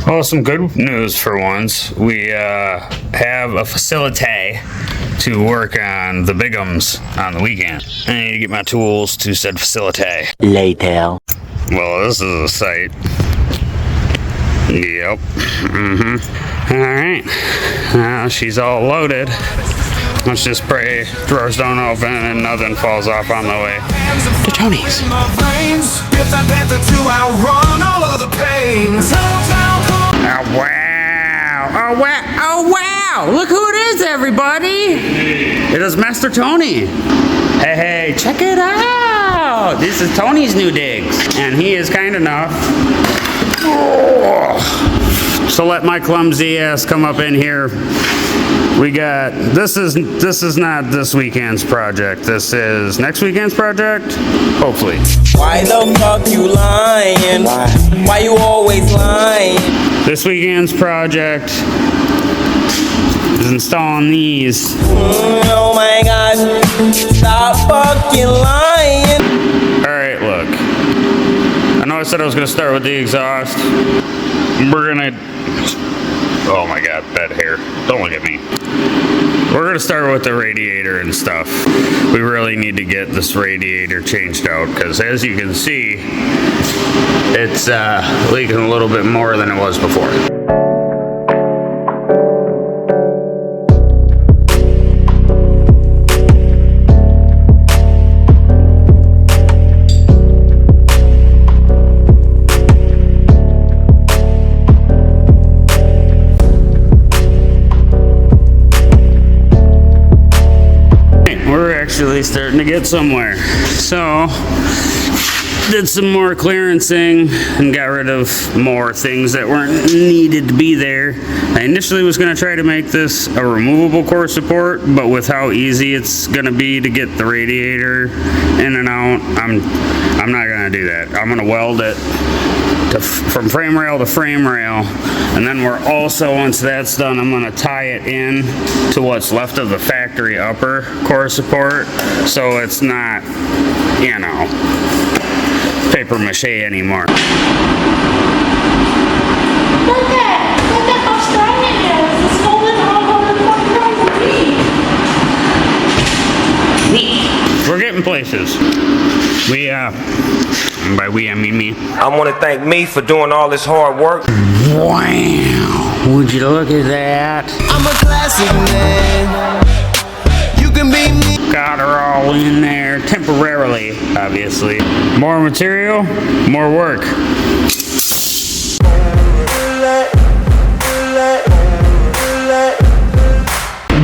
Well, some good news for once. We have a facility to work on the bigums on the weekend. I need to get my tools to said facility. Later. Well, this is a site. Yep. Alright. Now she's all loaded. Let's just pray drawers don't open and nothing falls off on the way to Tony's. Oh wow! Oh wow! Oh wow! Look who it is, everybody! It is Master Tony. Hey, check it out! This is Tony's new digs, and he is kind enough to let my clumsy ass come up in here. We got this is not this weekend's project. This is next weekend's project, hopefully. Why the fuck you lying? Why you always lying? This weekend's project is installing these. Oh my god, stop fucking lying. Alright, look. I know I said I was gonna start with the exhaust. We're gonna... Oh my god, bad hair. Don't look at me. We're gonna start with the radiator and stuff. We really need to get this radiator changed out because as you can see, it's leaking a little bit more than it was before. Actually starting to get somewhere. So did some more clearancing and got rid of more things that weren't needed to be there. I initially was going to try to make this a removable core support, but with how easy it's going to be to get the radiator in and out, I'm not going to do that. I'm going to weld it from frame rail to frame rail, and then we're also, once that's done, I'm going to tie it in to what's left of the factory upper core support, so it's not, you know, paper mache anymore. Look at how strong it is. It's holding all over the feet. We're getting places. By we I mean me. I want to thank me for doing all this hard work. Wow, would you look at that? I'm a classic man. You can be me. Got her all in there, temporarily, obviously. More material, more work.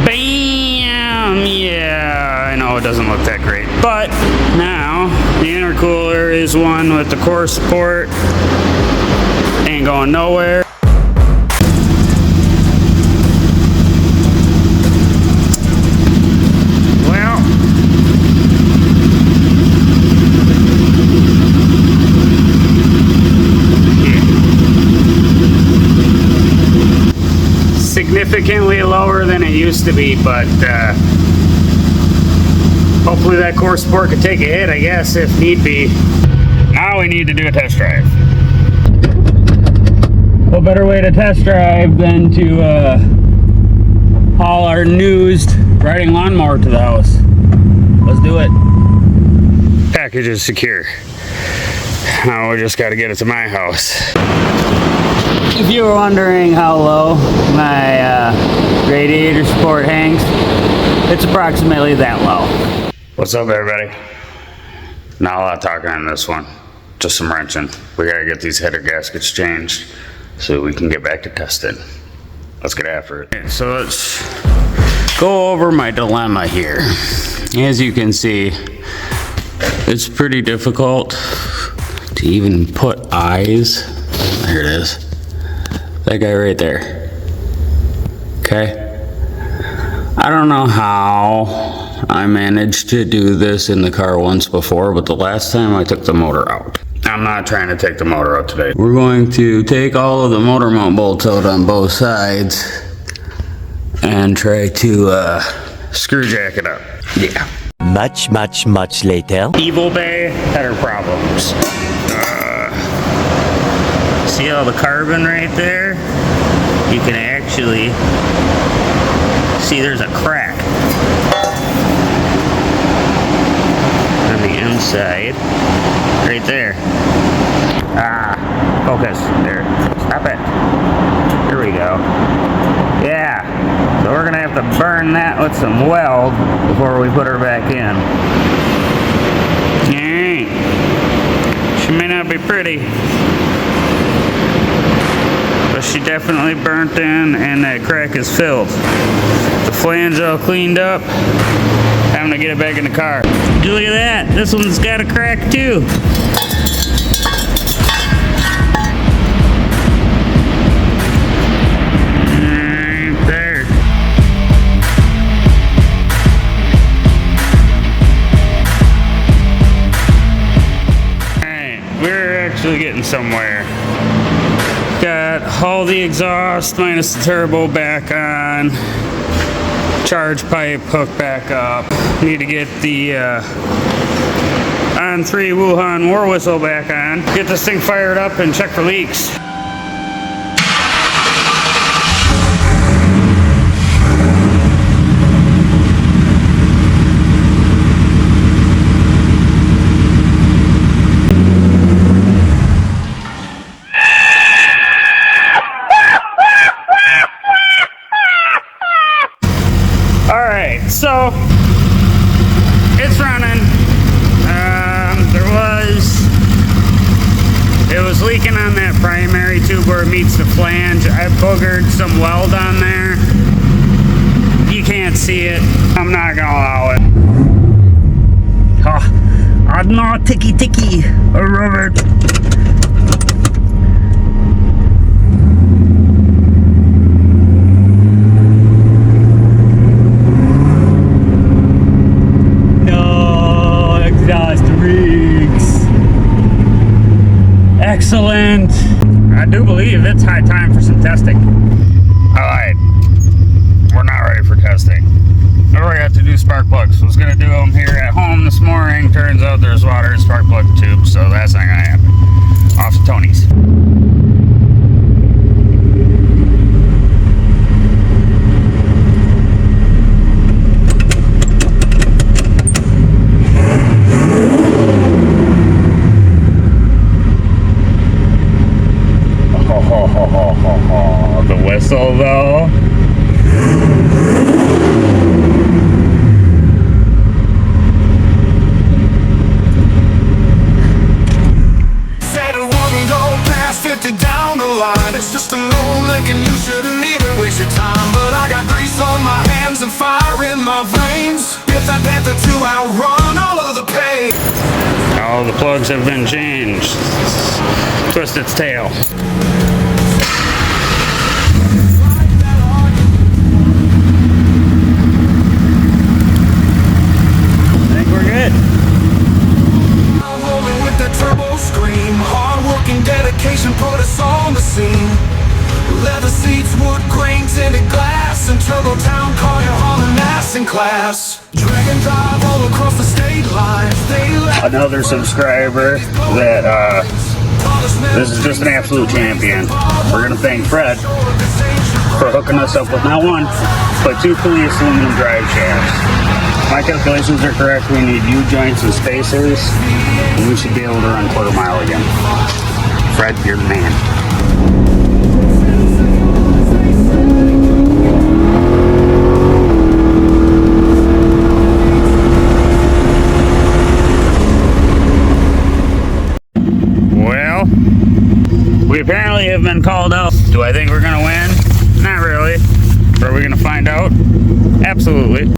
Bam! Yeah, I know it doesn't look that great. But now, the intercooler is one with the core support. Ain't going nowhere. Well, significantly lower than it used to be, but hopefully that core support could take a hit, I guess, if need be. Now we need to do a test drive. What better way to test drive than to haul our newest riding lawnmower to the house. Let's do it. Package is secure. Now we just got to get it to my house. If you were wondering how low my radiator support hangs, it's approximately that low. What's up, everybody? Not a lot of talking on this one, just some wrenching. We gotta get these header gaskets changed so we can get back to testing. Let's get after it. Okay, so let's go over my dilemma here. As you can see, it's pretty difficult to even put eyes. There it is. That guy right there. Okay. I don't know how I managed to do this in the car once before, but the last time I took the motor out. I'm not trying to take the motor out today. We're going to take all of the motor mount bolts out on both sides and try to screw jack it up. Yeah. Much later. Evil Bay had her problems. See all the carbon right there? You can actually see there's a crack on the inside. Right there. Ah, focus. There. Stop it. Here we go. Yeah. So we're gonna have to burn that with some weld before we put her back in. Alright. She may not be pretty, but she definitely burnt in and that crack is filled. The flange all cleaned up. Time to get it back in the car. Look at that. This one's got a crack too. Right there. Alright, we're actually getting somewhere. Got all the exhaust minus the turbo back on. Charge pipe hooked back up. Need to get the on 3 Wuhan war whistle back on. Get this thing fired up and check for leaks. So it's running. It was leaking on that primary tube where it meets the flange. I boogered some weld on there. You can't see it. I'm not gonna allow it. I'm not ticky. I love it. Excellent. I do believe it's high time for some testing. Alright. We're not ready for testing. We have to do spark plugs. I was going to do them here at home this morning. Turns out there's water in spark plug tubes, so that's not going to happen. Off to Tony's. The whistle though. Said it wouldn't go past 50 down the line. It's just a low lick and you shouldn't even waste your time. But I got grease on my hands and fire in my veins. If I bet the 2 outrun all of the pain. All the plugs have been changed. Twist its tail. Dedication put us on the scene. Leather seats, wood grain, tinted glass, and Turbo Town car you're hauling ass in class. Drag and drive all across the state lines. Another subscriber that this is just an absolute champion. We're gonna thank Fred for hooking us up with not one, but 2 police aluminum drive shafts. My calculations are correct. We need U-joints and spacers, and we should be able to run quarter mile again. Fred, you're the man. Well, we apparently have been called out. Do I think we're gonna win? Not really. Are we gonna find out? Absolutely.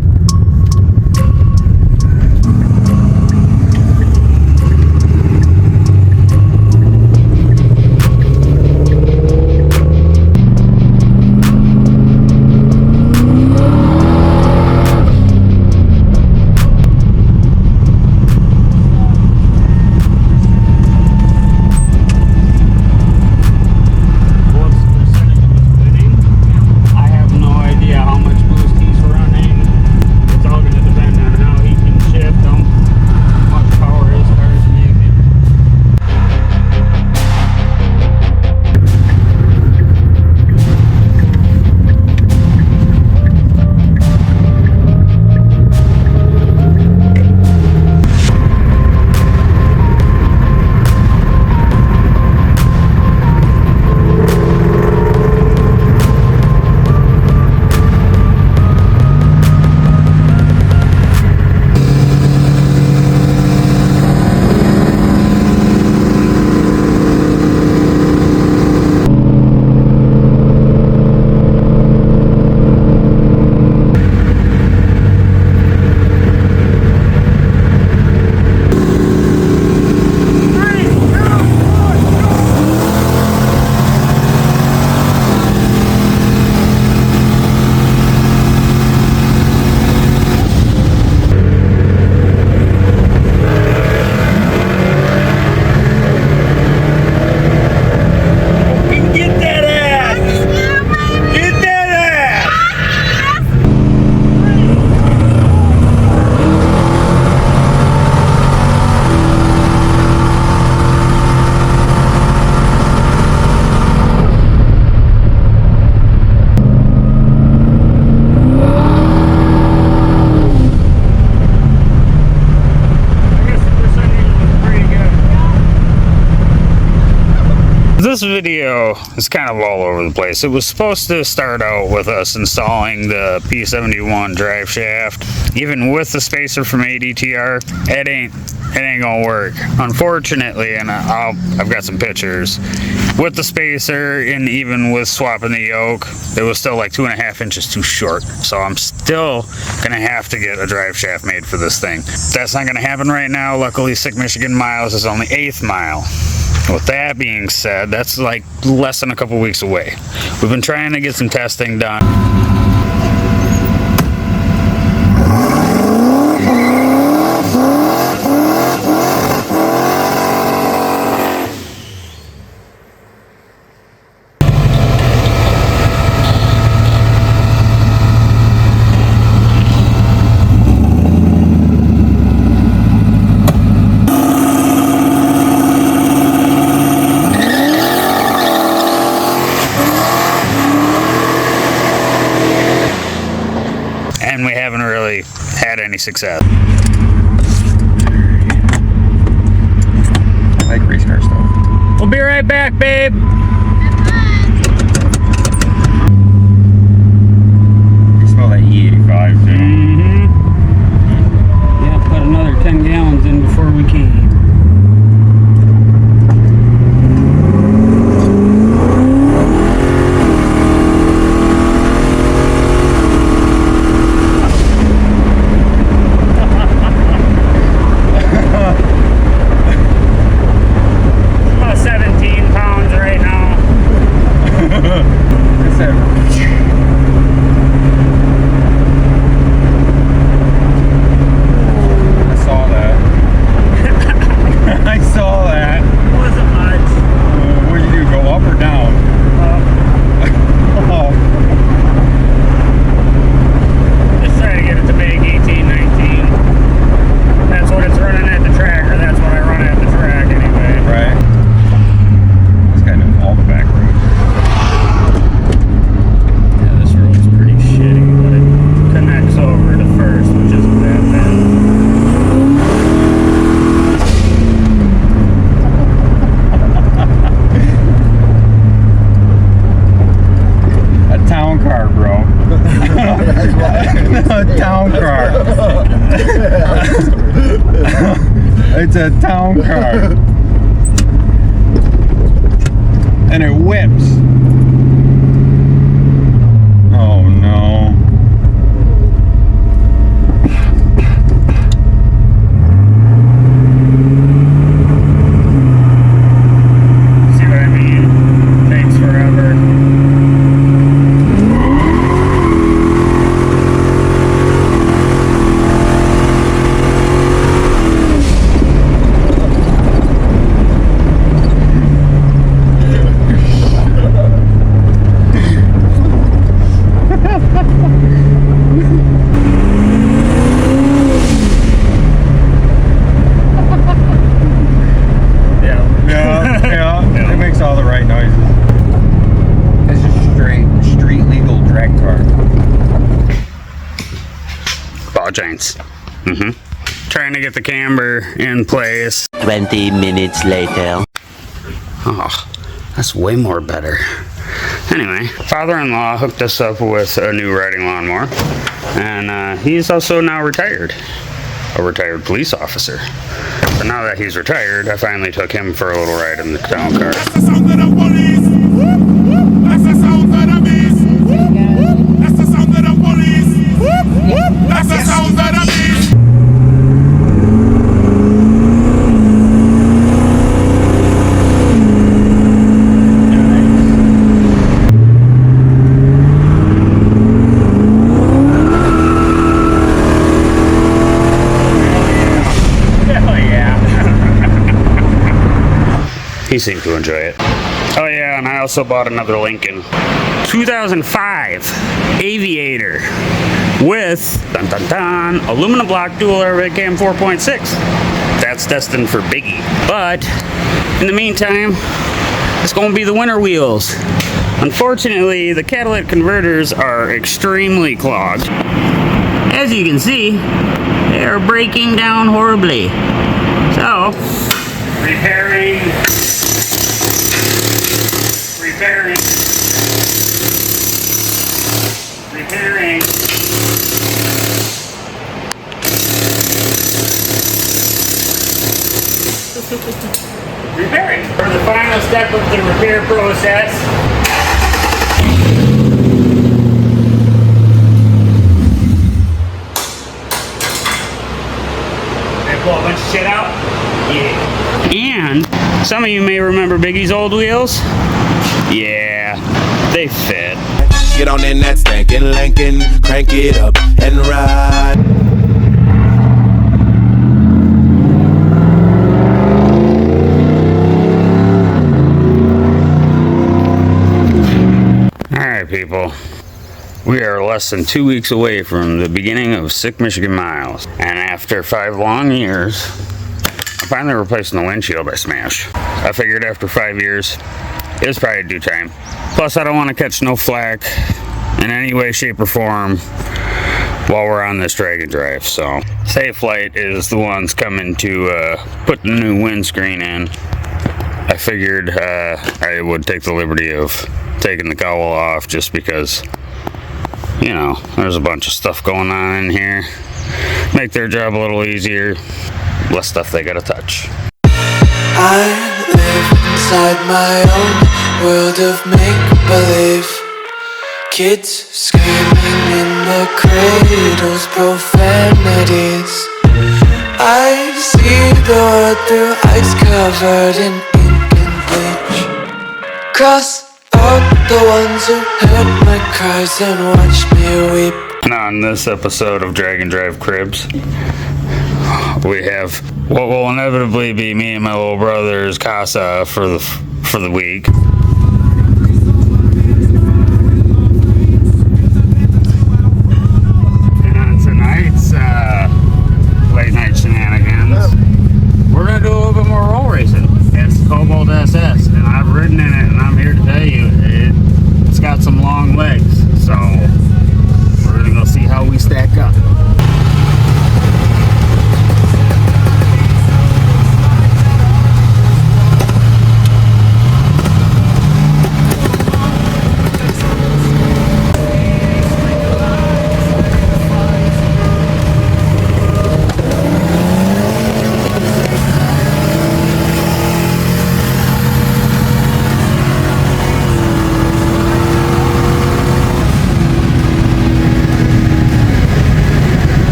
this video is kind of all over the place. It was supposed to start out with us installing the P71 drive shaft. Even with the spacer from ADTR, it ain't gonna work. Unfortunately, and I've got some pictures, with the spacer and even with swapping the yoke, it was still like 2.5 inches too short. So I'm still gonna have to get a drive shaft made for this thing. That's not gonna happen right now. Luckily, Sick Michigan Miles is only 1/8 mile. With that being said, that's like less than a couple weeks away. We've been trying to get some testing done. And we haven't really had any success. I like race car stuff. We'll be right back, babe. You smell that E85 too. Mm-hmm. Yeah, put another 10 gallons in before we came. About 17 pounds right now. I saw that. I saw that. Wasn't much. What did you do? Go up or down? Oh. Just trying to get it to make 18, 19. That's what it's running at the track, or that's what I run at the track anyway. Right. This guy knows all the back roads. Yeah, this road's pretty shitty, but it connects over to first, which isn't that bad. A town car, bro. A town car. It's a town car. And it whips. Oh no. See what I mean? Takes forever. Yeah. It makes all the right noises. It's just street legal drag car. Ball joints. Mm-hmm. Trying to get the camber in place. 20 minutes later. Oh, that's way more better. Anyway, father-in-law hooked us up with a new riding lawnmower, and he's also now retired. A retired police officer. But now that he's retired, I finally took him for a little ride in the town car. That's the sound of the police. That's the sound of the beast. That's the sound of the police. That's the sound of the beast. He seemed to enjoy it. Oh yeah, and I also bought another Lincoln. 2005 Aviator with dun dun dun aluminum block dual airbag cam 4.6. That's destined for Biggie. But in the meantime, it's gonna be the winter wheels. Unfortunately, the catalytic converters are extremely clogged. As you can see, they are breaking down horribly. So, repairing repairing. Repairing. For the final step of the repair process. They pull a bunch of shit out. Yeah. And some of you may remember Biggie's old wheels. Yeah, they fit. Get on in that stankin' Lincoln, crank it up and ride. Alright people, we are less than 2 weeks away from the beginning of Sick Michigan Miles. And after 5 long years, I'm finally replacing the windshield I smashed. I figured after 5 years, it's probably due time. Plus I don't want to catch no flack in any way, shape, or form while we're on this drag and drive. So, Safe Light is the ones coming to put the new windscreen in. I figured I would take the liberty of taking the cowl off just because, you know, there's a bunch of stuff going on in here. Make their job a little easier. Less stuff they gotta touch. I live inside my own world of make-believe. Kids screaming in the cradles, profanities. I see the world through ice covered in ink and bleach. Cross out the ones who heard my cries and watched me weep. And on this episode of Drag and Drive Cribs, we have what will inevitably be me and my little brother's casa for the week. And on tonight's late night shenanigans, we're gonna do a little bit more roll racing. It's Cobalt SS, and I've ridden in it, and I'm here to tell you, it's got some long legs. So we're gonna go see how we stack up.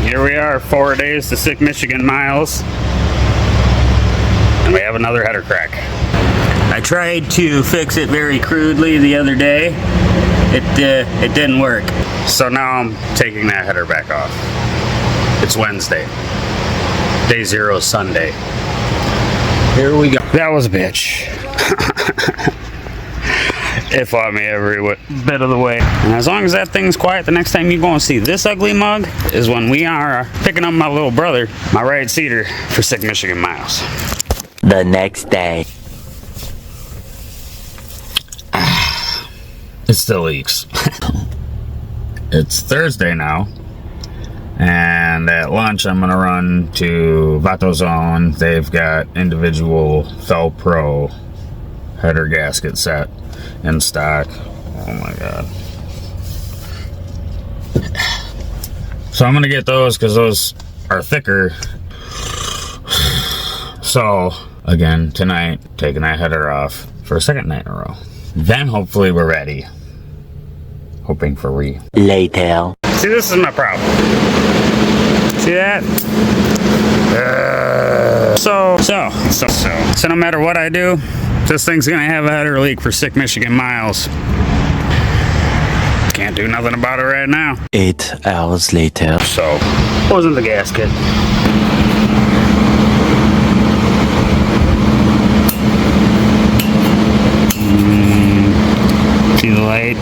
Here we are, 4 days to Sick Michigan Miles, and we have another header crack. I tried to fix it very crudely the other day. It didn't work. So now I'm taking that header back off. It's Wednesday. Day 0 is Sunday. Here we go. That was a bitch. It fought me every bit of the way. And as long as that thing's quiet, the next time you go and see this ugly mug is when we are picking up my little brother, my right-seater, for Sick Michigan Miles. The next day. It still leaks. It's Thursday now, and at lunch I'm gonna run to Vato Zone. They've got individual Fel Pro header gasket set in stock. Oh my god. So I'm gonna get those because those are thicker. So again, tonight, taking that header off for a second night in a row. Then hopefully we're ready. Hoping for Later. See, this is my problem. See that? So no matter what I do, this thing's gonna have a header leak for Sick Michigan Miles. Can't do nothing about it right now. 8 hours later. So, wasn't the gasket. See the light?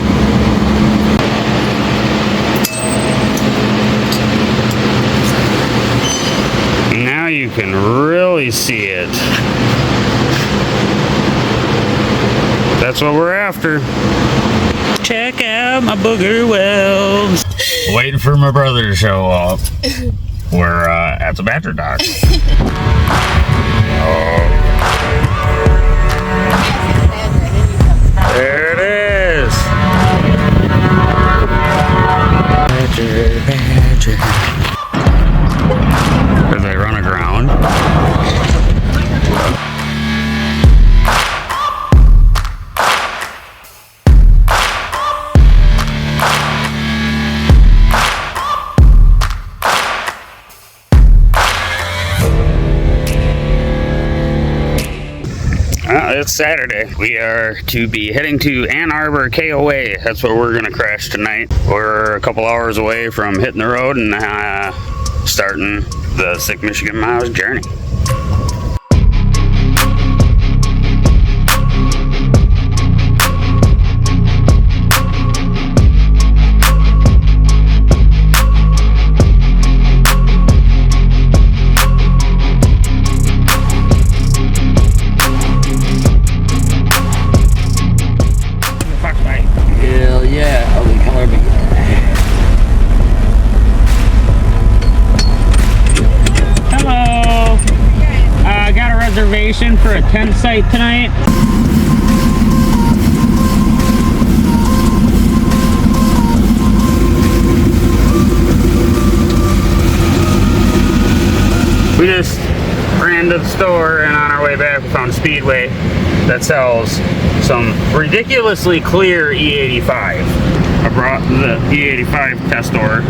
Now you can really see it. That's what we're after. Check out my booger wells. Waiting for my brother to show up. We're at the battery dock. Oh. There It's Saturday. We are to be heading to Ann Arbor KOA. That's where we're gonna crash tonight. We're a couple hours away from hitting the road and starting the Sick Michigan Miles journey. Hell yeah, I'll be coming. Hello. Got a reservation for a tent site tonight. We just ran to the store and on our way back we found a Speedway that sells some ridiculously clear E85. I brought the E85 test order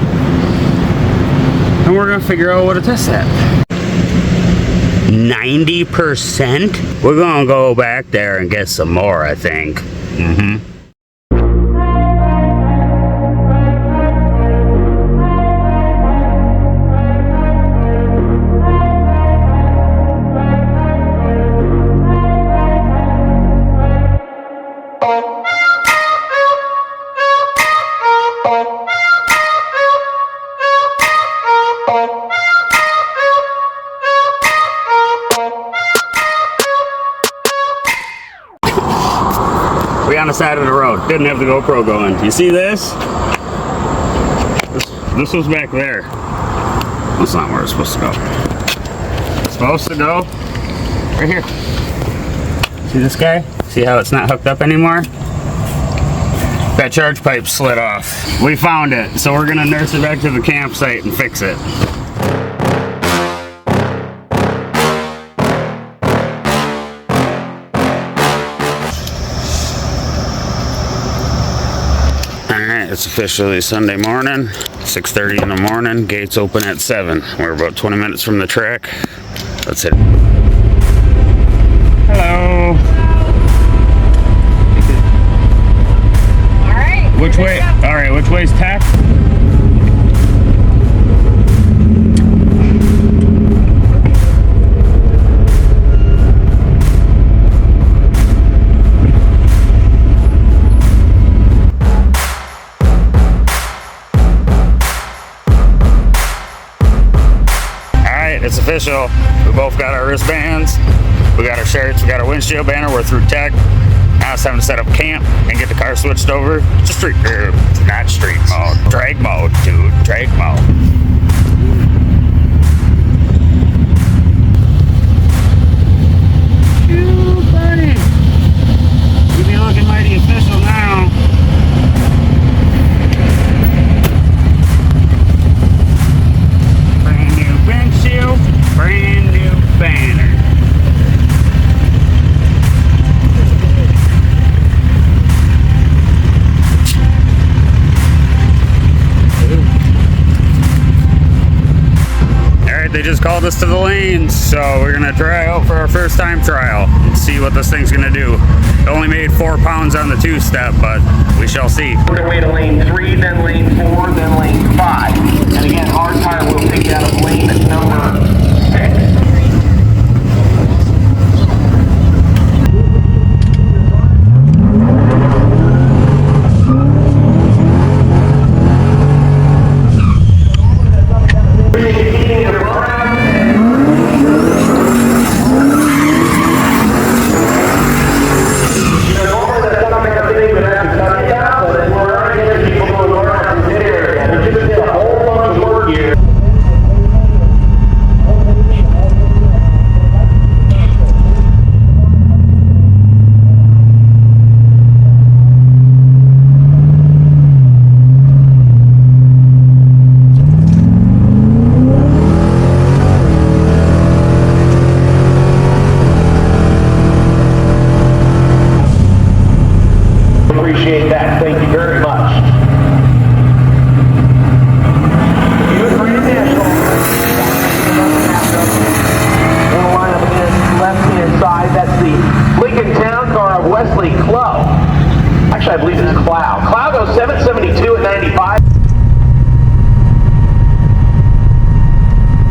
and we're gonna figure out what to test at. 90%? We're gonna go back there and get some more, I think. We on the side of the road. Didn't have the GoPro going. You see this? This was back there. That's not where it's supposed to go. It's supposed to go right here. See this guy? See how it's not hooked up anymore? That charge pipe slid off. We found it, so we're gonna nurse it back to the campsite and fix it. Alright, it's officially Sunday morning, 6:30 in the morning, gates open at 7. We're about 20 minutes from the track. Let's hit it. Hello. Alright. Which way? Alright, which way's tack? It's official. We both got our wristbands, we got our shirts, we got our windshield banner, we're through tech. Now it's time to set up camp and get the car switched over to street, not street mode, drag mode, dude, drag mode. Ooh, buddy. You be looking mighty official now. Brand new banner. Alright, they just called us to the lanes, so we're gonna try out for our first time trial and see what this thing's gonna do. It only made 4 pounds on the 2-step, but we shall see. We're going to lane 3, then lane 4, then lane 5. And again, our tire will take you out of lane number 6. Appreciate that. Thank you very much. We'll line up against left-hand side. That's the Lincoln Town Car of Wesley Clough. Actually, I believe it's Clough. Clough goes 772 at 95.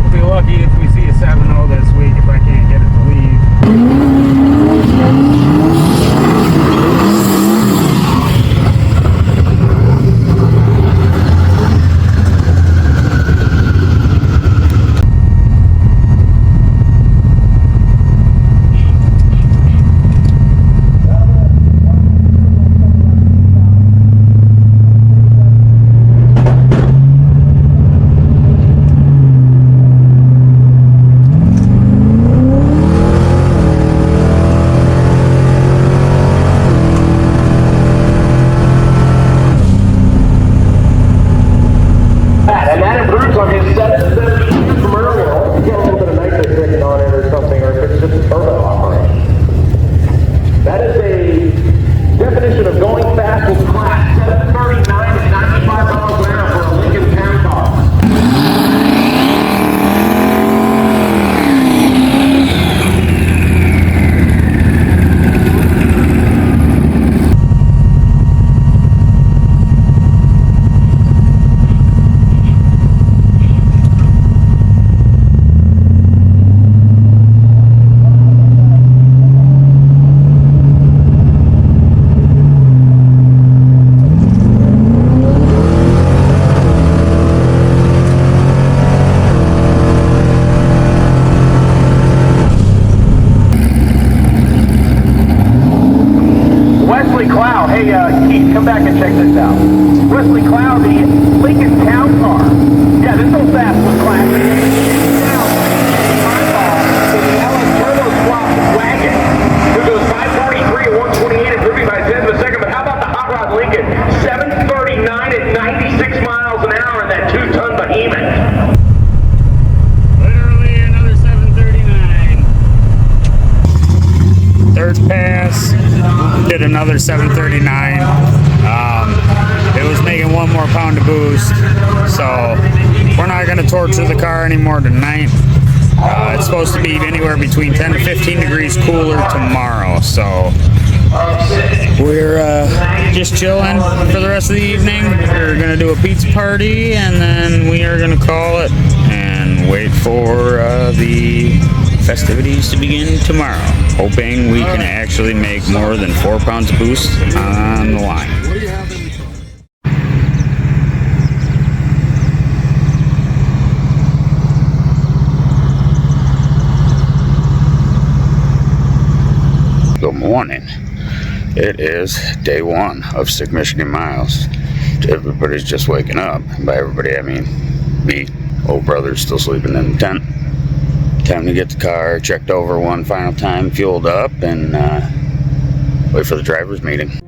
We'll be lucky if we see a 7-0 this week if I can't get it to leave. And that improves on his 772 from earlier. You get a little bit of nitrous sticking on it or something, or if it's just a turbo operation. That is a definition of going fast with class. 739 at 95 miles an hour for a Lincoln Town Car. Wesley Clough, hey Keith, come back and check this out. Wesley Clough, the Lincoln Town Car. Yeah, this goes fast with classic. The Ellen Turbo Swap wagon, who goes 543 at 128 and groovy by 10 of a second. But how about the Hot Rod Lincoln? 739 at 96 miles an hour in that 2-ton behemoth. Literally another 739. Third pass, did another 739. It was making 1 more pound to boost, so we're not going to torture the car anymore tonight. It's supposed to be anywhere between 10 to 15 degrees cooler tomorrow, so we're just chilling for the rest of the evening. We're going to do a pizza party, and then we are going to call it and wait for the festivities to begin tomorrow, hoping we can actually make more than 4 pounds boost on the line. Good morning. It is day 1 of Sick Michigan Miles. Everybody's just waking up. And by everybody I mean me. Old brother's still sleeping in the tent. Time to get the car checked over one final time, fueled up, and wait for the driver's meeting.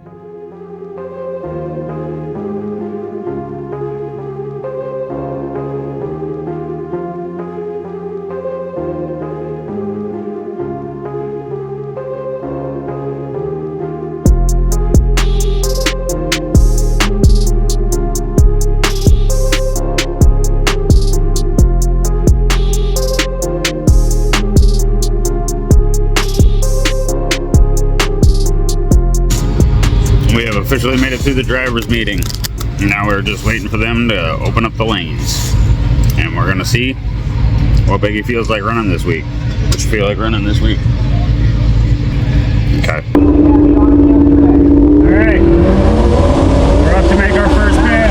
Officially made it through the driver's meeting. Now we're just waiting for them to open up the lanes. And we're gonna see what Biggie feels like running this week. What you feel like running this week? Okay. Alright. We're up to make our first pass.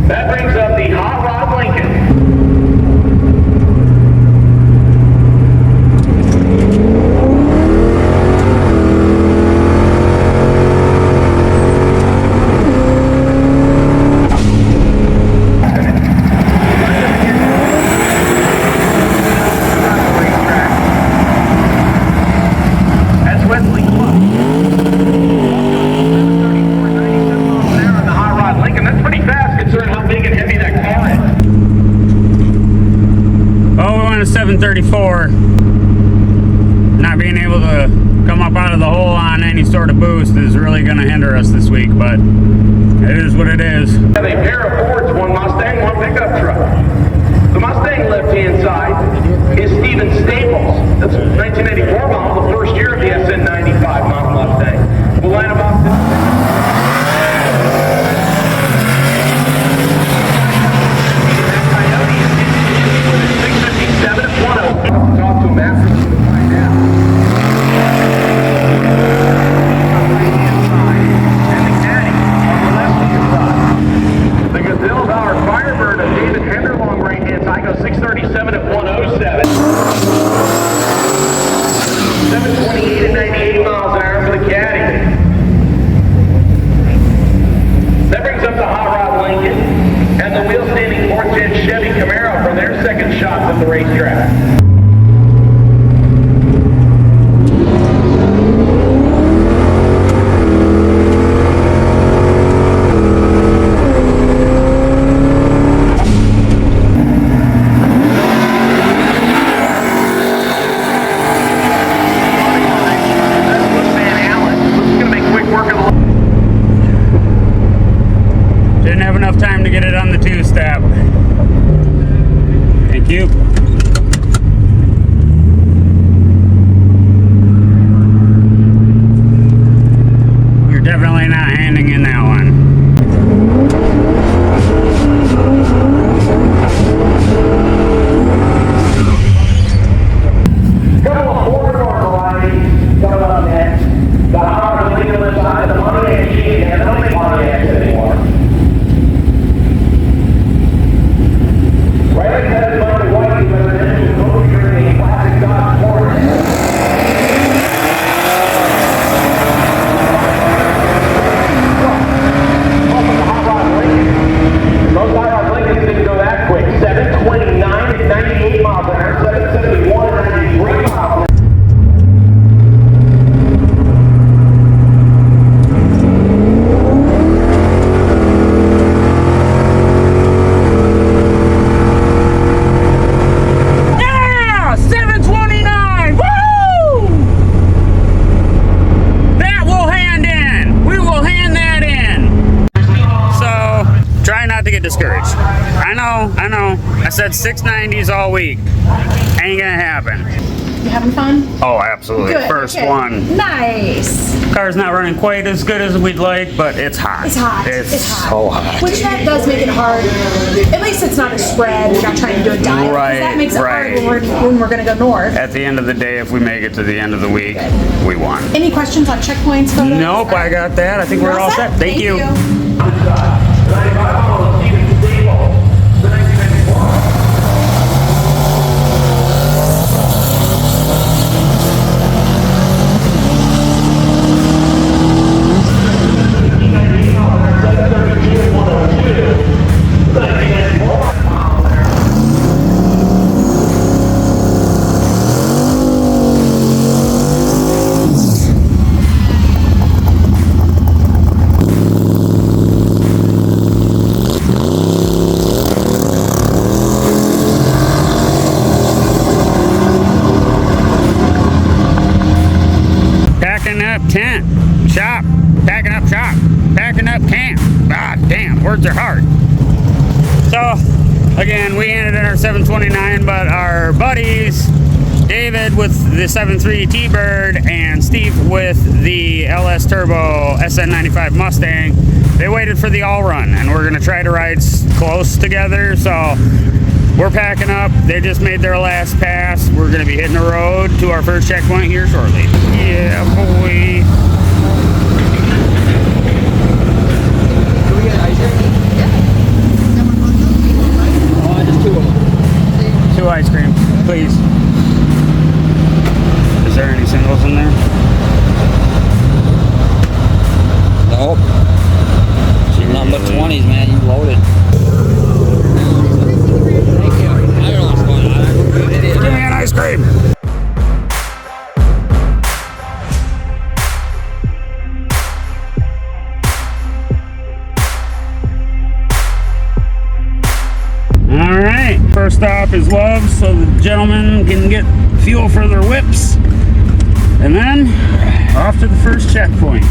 That brings up the Hot Rod Lincoln. That's Wesley Clough. 734, 97 miles an hour on the Hot Rod Lincoln. That's pretty fast considering how big and heavy that car is. Oh, we went to 734. Not being able to come up out of the hole on any sort of boost is really going to hinder us this week, but it is what it is. Have a pair of Fords, one Mustang, one pickup truck. The Mustang left-hand side is Steven Staples. That's 1984 model, the first year of the SN 95 model Mustang. We'll line about talk to him after to find out. And the caddy on the left-hand side. The Gazelle Power Firebird of David Henderlong right-hand side goes 637 at 107. 728 at 98 miles an hour for the caddy. That brings up the Hot Rod Lincoln and the wheel-standing 410 Chevy Camaro for their second shots at the racetrack. Didn't have enough time to get it on the two-step. Thank you. You're definitely not handing in that one. Couple of four-door varieties coming up next. The Hot Rod Lincoln on the side, the Pontiac Machine, and they don't make Pontiacs anymore. Right ahead is Michael White, residential grocery drinking classic Dodge Ford. Welcome to Hot Rod Lincoln. Most Hot Rod Lincolns didn't go that quick. 729 at 98 miles an hour, 771 at 93 miles an hour. Yeah! 729! Woo! That will hand in. We will hand that in. So, try not to get discouraged. I know. I said 690s all week. Ain't gonna happen. You having fun? Oh, absolutely. Good. First Okay. one. Nice. Car's not running quite as good as we'd like, but it's hot. It's hot. It's so hot. Which that does make it hard. At least it's not a spread. You're not trying to do a diet. 'Cause Right, that makes it right. hard when we're going to go north. At the end of the day, if we make it to the end of the week, we won. Any questions on checkpoints, photos? Nope, I got that. I think we're all set. Thank you. Packing up tent, shop, packing up shop, packing up camp. Ah, damn, words are hard. So, again, we handed in our 729, but our buddies, David with the 7.3 T-Bird and Steve with the LS Turbo SN95 Mustang, they waited for the all run, and we're gonna try to ride close together. So we're packing up. They just made their last pass. We're gonna be hitting the road to our first checkpoint here shortly. Yeah, boy. Two ice cream, please. Is there any singles in there? Nope. Nothing but 20s, man. You loaded. Thank you. I don't know what's going on. Give me an ice cream. All right, first stop is Love, so the gentlemen can get fuel for their whips. And then Off to the first checkpoint.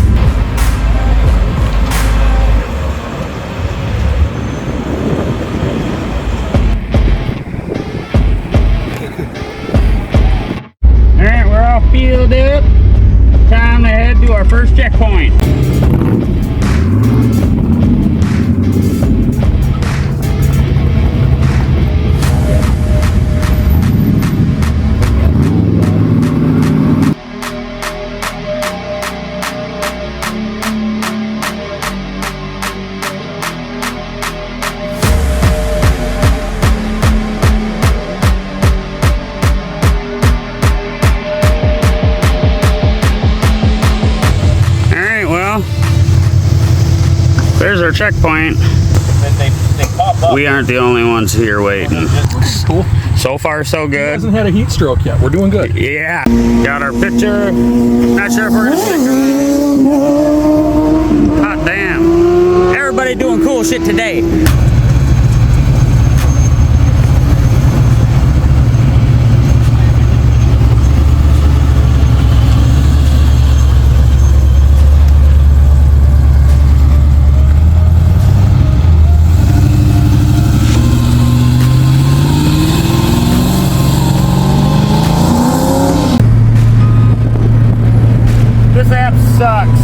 Alright, we're all filled up. Time to head to our first checkpoint. There's our checkpoint. They pop up. We aren't the only ones here waiting. Cool. So far, so He good. hasn't had a heat stroke yet. We're doing good. Yeah. Got our picture. Not sure if we're gonna stick it. Hot damn. Everybody doing cool shit today. This app sucks.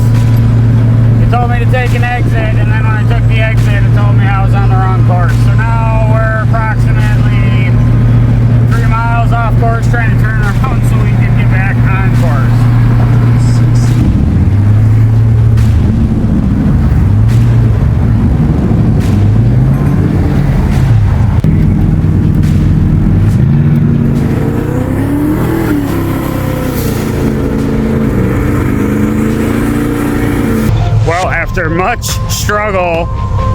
It told me to take an exit, and then when I took the exit, it told me I was on the wrong course. So now we're approximately 3 miles off course, trying to turn around so we can get back on course. After much struggle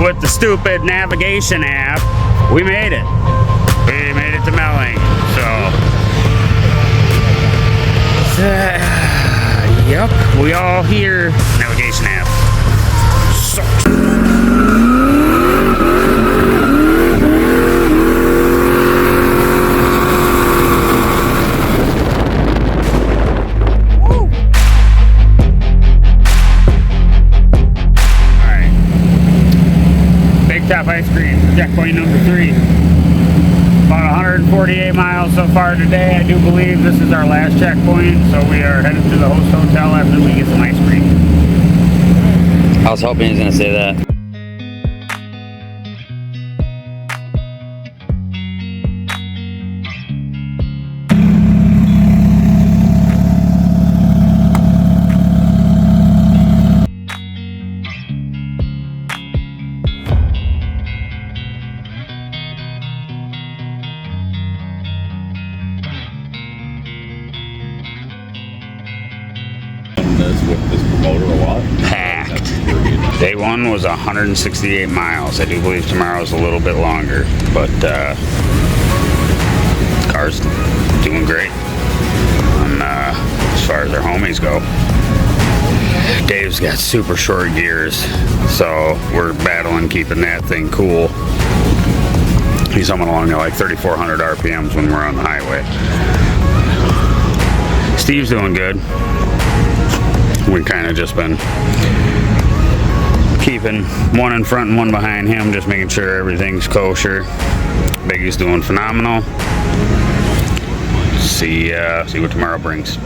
with the stupid navigation app, we made it. We made it to Melling. So, yep, we all here. Navigation app sucks. Top ice cream, checkpoint number 3. About 148 miles so far today. I do believe this is our last checkpoint, so we are headed to the host hotel after we get some ice cream. I was hoping he was gonna say that. With this promoter a lot. Packed. Day 1 was 168 miles. I do believe tomorrow's a little bit longer, but car's doing great. And as far as our homies go, Dave's got super short gears, so we're battling keeping that thing cool. He's coming along at like 3,400 RPMs when we're on the highway. Steve's doing good. We've kind of just been keeping one in front and one behind him, just making sure everything's kosher. Biggie's doing phenomenal. See what tomorrow brings.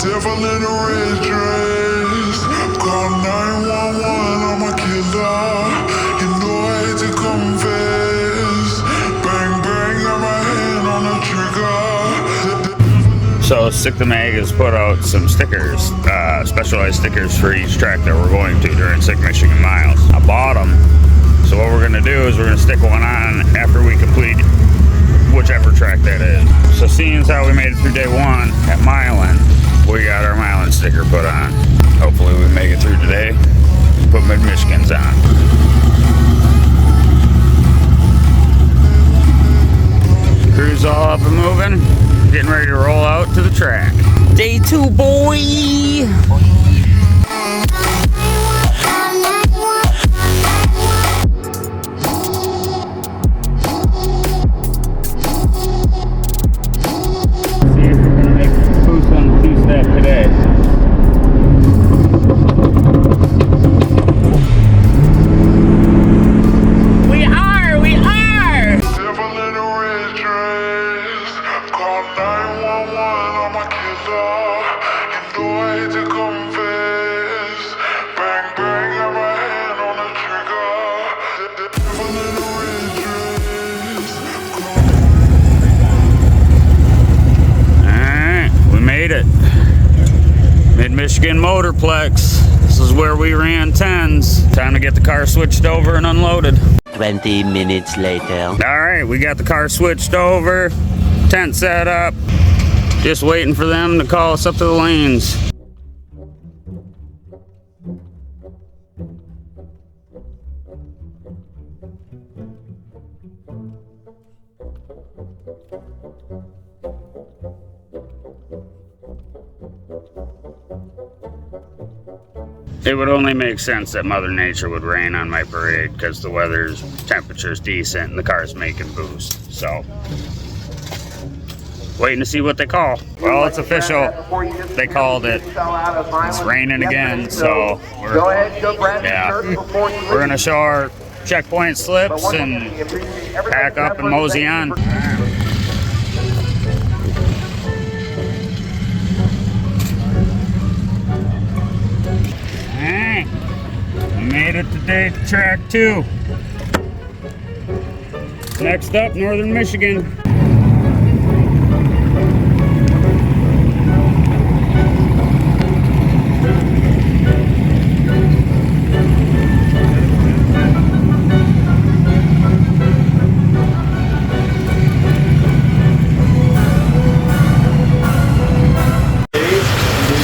Devil in a red dress, call 911, I'm a killer. You know I hate to confess. Bang bang, got my hand on the trigger. So Stick the Mag has put out some stickers, specialized stickers for each track that we're going to during Sick Michigan Miles. I bought them, so what we're gonna do is we're gonna stick one on after we complete whichever track that is. So seeing as how we made it through day 1 at Milan, we got our Milan sticker put on. Hopefully we make it through today. Put Mid-Michigans on. Crew's all up and moving. Getting ready to roll out to the track. Day 2, boy! Michigan Motorplex. This is where we ran 10s. Time to get the car switched over and unloaded. 20 minutes later. All right, we got the car switched over, tent set up. Just waiting for them to call us up to the lanes. It would only make sense that Mother Nature would rain on my parade because the weather's temperature's decent and the car's making boost. So, waiting to see what they call. Well, it's official. They called it. It's raining again, so we're gonna show our checkpoint slips and pack up and mosey on. Alright, made it today to track 2. Next up, Northern Michigan.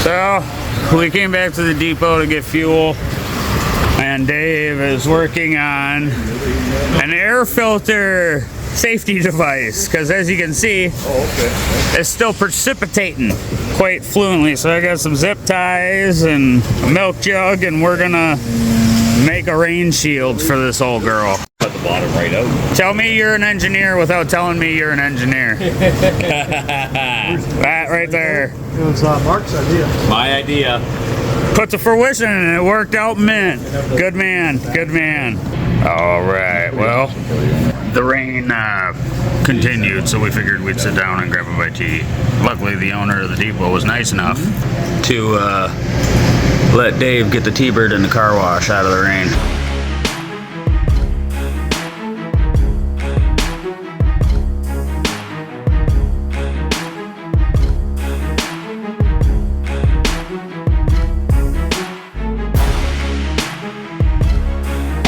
So, we came back to the depot to get fuel, and Dave is working on an air filter safety device, because as you can see, it's still precipitating quite fluently. So I got some zip ties and a milk jug, and we're gonna make a rain shield for this old girl. Cut the bottom right out. Tell me you're an engineer without telling me you're an engineer. That right there. It was Mark's idea. My idea. Put to fruition, and it worked out mint. Good man, good man. All right, well, the rain continued, so we figured we'd sit down and grab a bite to eat. Luckily, the owner of the depot was nice enough to let Dave get the T-Bird in the car wash out of the rain.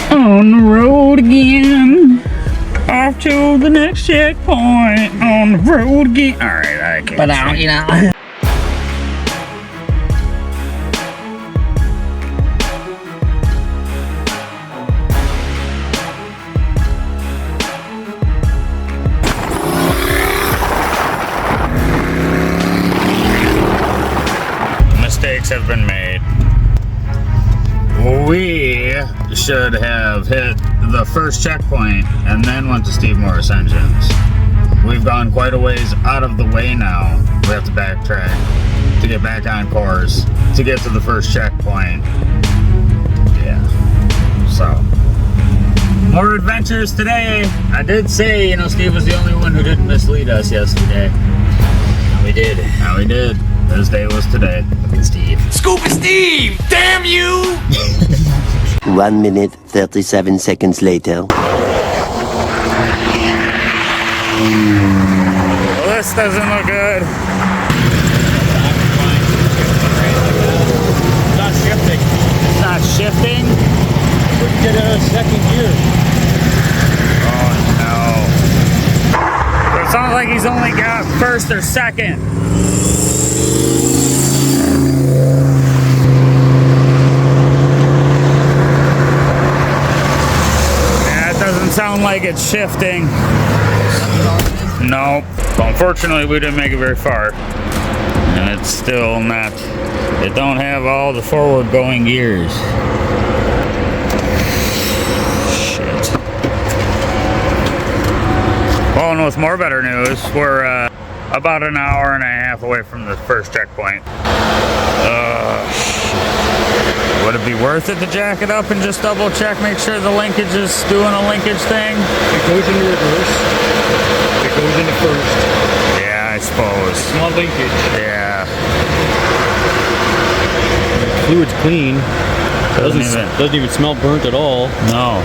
On the road again, off to the next checkpoint, on the road again. All right, I can't. But now, you know. Mistakes have been made. We should have hit the first checkpoint and then went to Steve Morris Engines. We've gone quite a ways out of the way now. We have to backtrack to get back on course to get to the first checkpoint. Yeah, so more adventures today. I did say, you know, Steve was the only one who didn't mislead us yesterday. No, we did. No, we did. This day was today. Fucking Steve. Scuba Steve! Damn you! 1 minute, 37 seconds later. Well, this doesn't look good. It's not shifting. It's not shifting? Couldn't get a second gear. Oh no. It sounds like he's only got first or second. Doesn't sound like it's shifting. Nope. Well, unfortunately, we didn't make it very far. And it's still not, it don't have all the forward going gears. Shit. Well, and with more better news, we're about an hour and a half away from the first checkpoint. Would it be worth it to jack it up and just double check, make sure the linkage is doing a linkage thing? It goes into reverse. It goes into first. Yeah, I suppose. Small linkage. Yeah. Fluid's clean. Doesn't even smell burnt at all. No.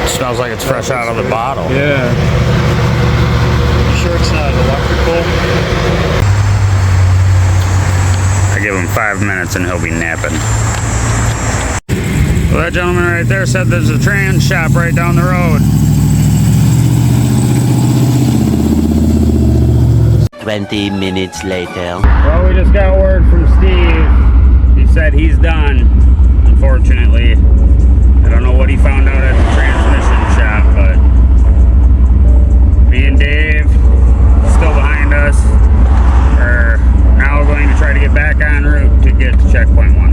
It smells like it's fresh out of the bottle. Yeah. You sure it's not electrical? I give him 5 minutes and he'll be napping. Well, that gentleman right there said there's a trans shop right down the road. 20 minutes later. Well, we just got word from Steve. He said he's done, unfortunately. I don't know what he found out at the transmission shop, but me and Dave, still behind us, are now going to try to get back en route to get to checkpoint 1.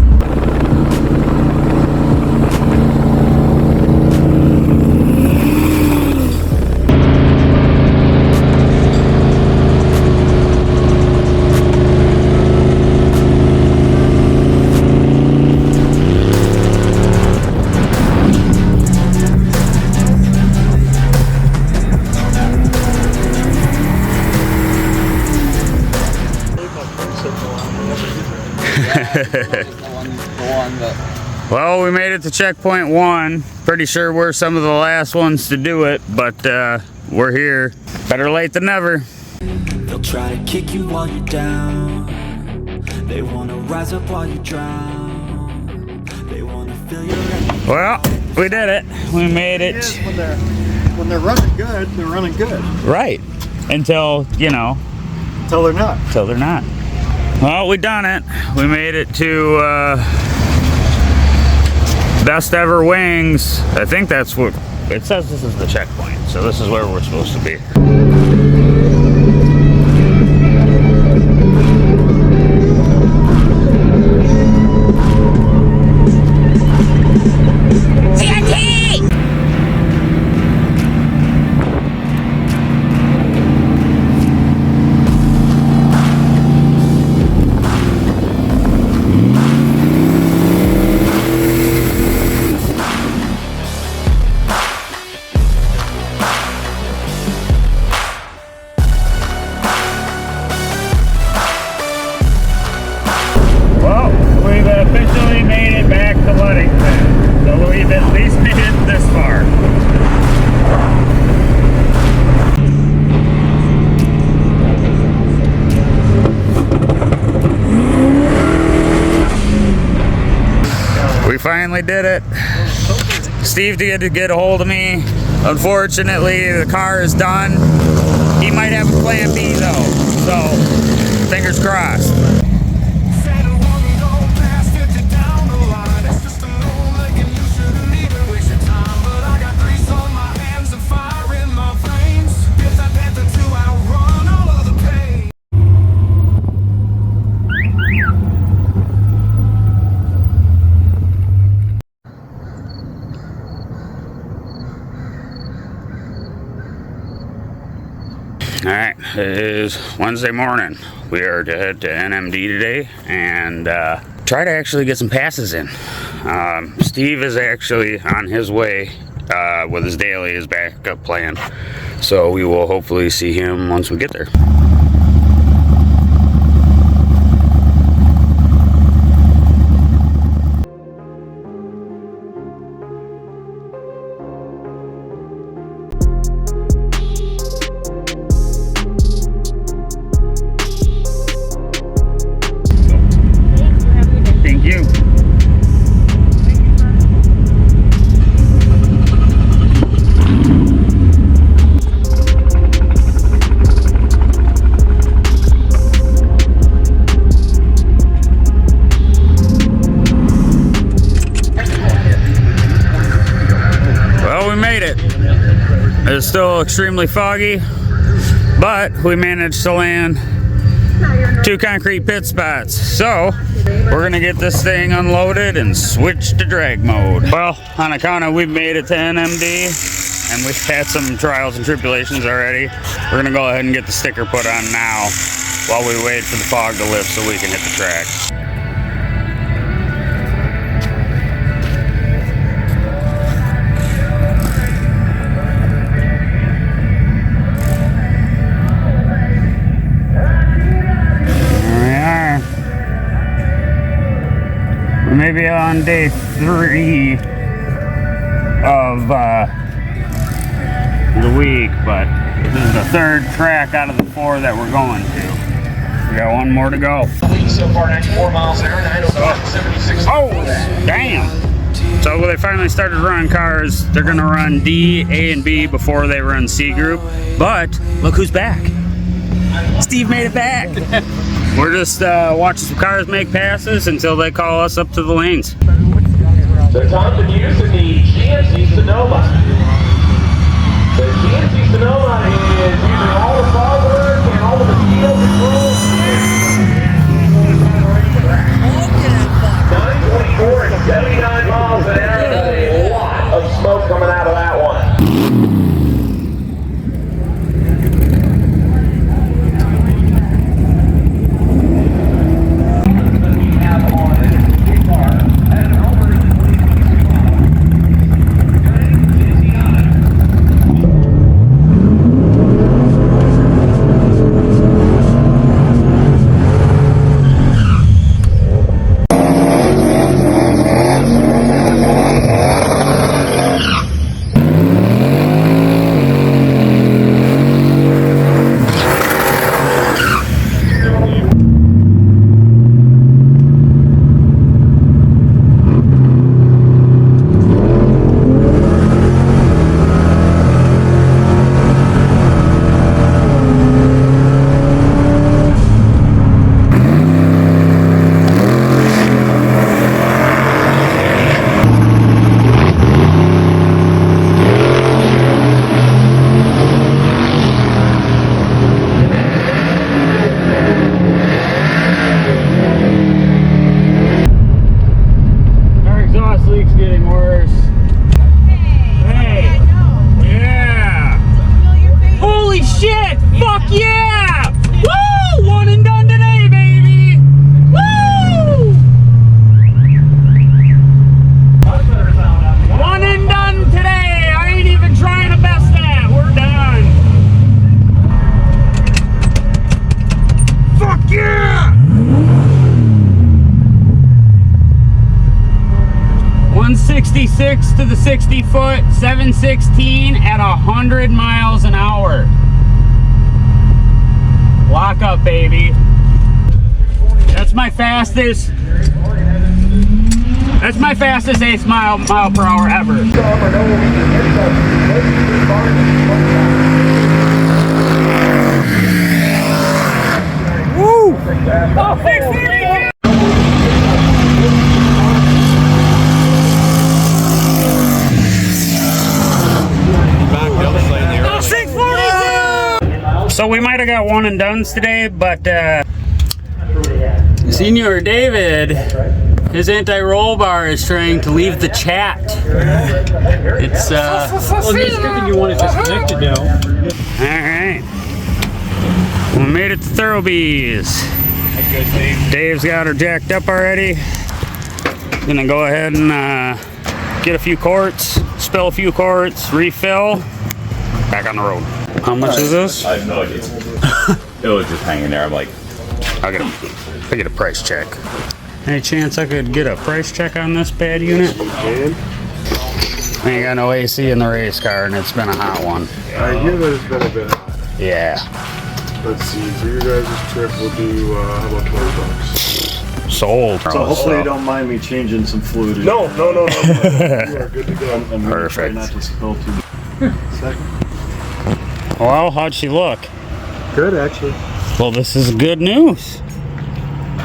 Well, we made it to checkpoint 1. Pretty sure we're some of the last ones to do it, but we're here. Better late than never. They'll try to kick you while you're down. They want to rise up while you drown. They want to fill your head. Well, we did it. We made it. When they're running good, they're running good. Right. Until, you know. Until they're not. Until they're not. Well, we done it. We made it to Best Ever Wings. I think that's what it says. This is the checkpoint, so this is where we're supposed to be. Officially made it back to Ludington, so we've at least made it this far. We finally did it. Steve had to get a hold of me. Unfortunately, the car is done. He might have a plan B though, so fingers crossed. Alright, it is Wednesday morning. We are to head to NMD today and try to actually get some passes in. Steve is actually on his way with his daily, his backup plan. So we will hopefully see him once we get there. It's still extremely foggy, but we managed to land 2 concrete pit spots. So we're gonna get this thing unloaded and switch to drag mode. Well, on account of we've made it to NMD and we've had some trials and tribulations already, we're gonna go ahead and get the sticker put on now while we wait for the fog to lift so we can hit the track. Maybe on day 3 of the week, but this is the 3rd track out of the 4 that we're going to. We got one more to go. So far, 94 miles an hour, 905, 76. Oh, damn. So they finally started running cars. They're gonna run D, A, and B before they run C group. But look who's back. Steve made it back. We're just watching some cars make passes until they call us up to the lanes. So Tom's been using the GMC Sonoma. The GMC Sonoma is using all the solid and all the mosquito control. 924 and 79 miles an hour. That's a lot of smoke coming out of that one. To the 60 foot, 716 at 100 miles an hour. Lock up, baby. That's my fastest. That's my fastest 8 mile per hour ever. Woo! Oh, 632! So we might have got one and dones today, but Senior David, his anti-roll bar is trying to leave the chat. It's Well, it's good that you want it disconnected now. Alright. We made it to Thoroughbees. Dave's got her jacked up already. Gonna go ahead and get a few quarts, spill a few quarts, refill, back on the road. How much is this? I have no idea. It was just hanging there. I'm like, I get a price check. Any chance I could get a price check on this bad unit? I ain't got no AC in the race car, and it's been a hot one. I hear that it's been a bit hot. Yeah. Let's see, for your guys' trip, we'll do, how about $20? Sold. So hopefully you don't mind me changing some fluid. No. You are good to go. I'm Perfect. Not to spill too much. Second. Well, how'd she look? Good, actually. Well, this is good news.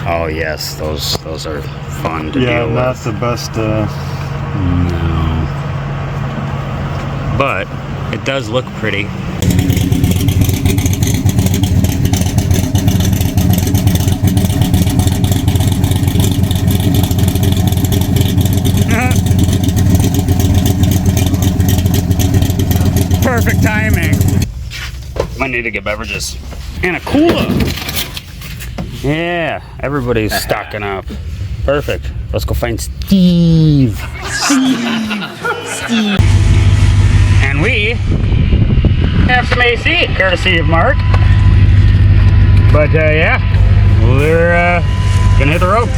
Oh yes, those are fun to deal with. Yeah, not the best. No. But it does look pretty. Perfect timing. Might need to get beverages. And a cooler. Yeah, everybody's stocking up. Perfect. Let's go find Steve. Steve. And we have some AC, courtesy of Mark. But yeah, we're gonna hit the road.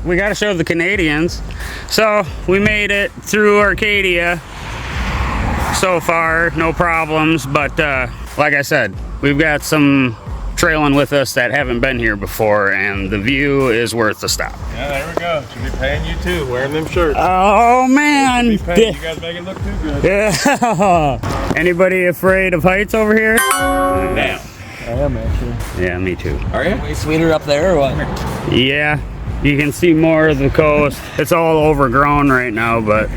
we gotta show the Canadians. So we made it through Arcadia so far, no problems, but like I said, we've got some trailing with us that haven't been here before, and the view is worth the stop. Yeah, there we go. Should be paying you too, wearing them shirts. Oh man! You guys make it look too good. Yeah. Anybody afraid of heights over here? Damn. I am actually. Yeah, me too. Are you? Way sweeter up there or what? Yeah, you can see more of the coast. It's all overgrown right now, but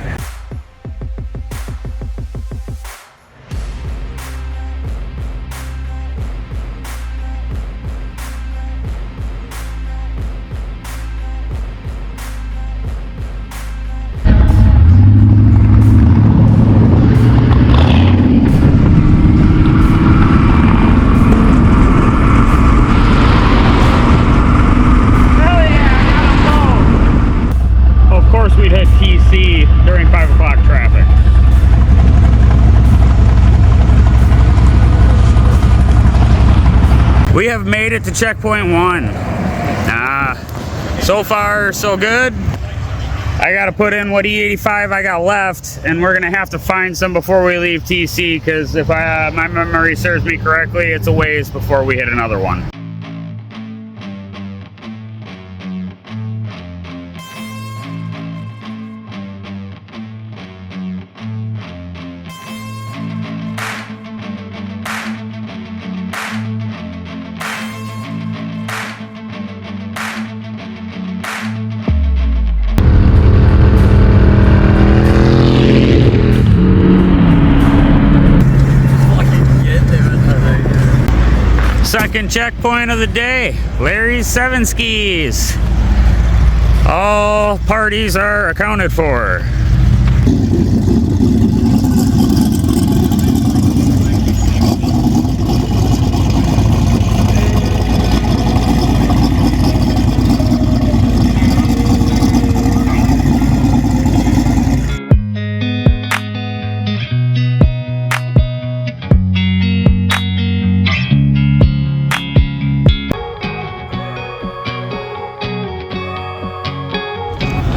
we'd hit TC during 5 o'clock traffic. We have made it to checkpoint 1. So far so good. I gotta put in what E85 I got left, and we're gonna have to find some before we leave TC, because if my memory serves me correctly, it's a ways before we hit another one. Second checkpoint of the day, Larry's 7 skis. All parties are accounted for.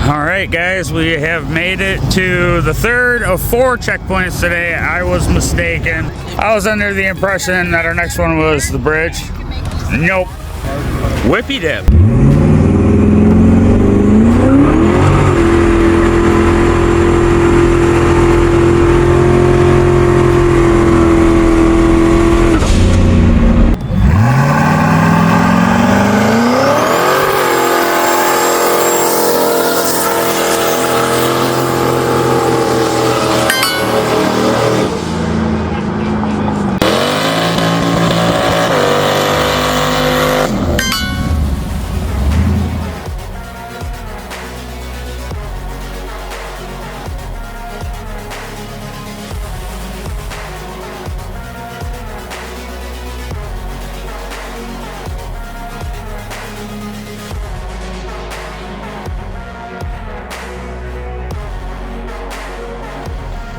Alright guys, we have made it to the third of 4 checkpoints today. I was mistaken. I was under the impression that our next one was the bridge. Nope. Whippy dip.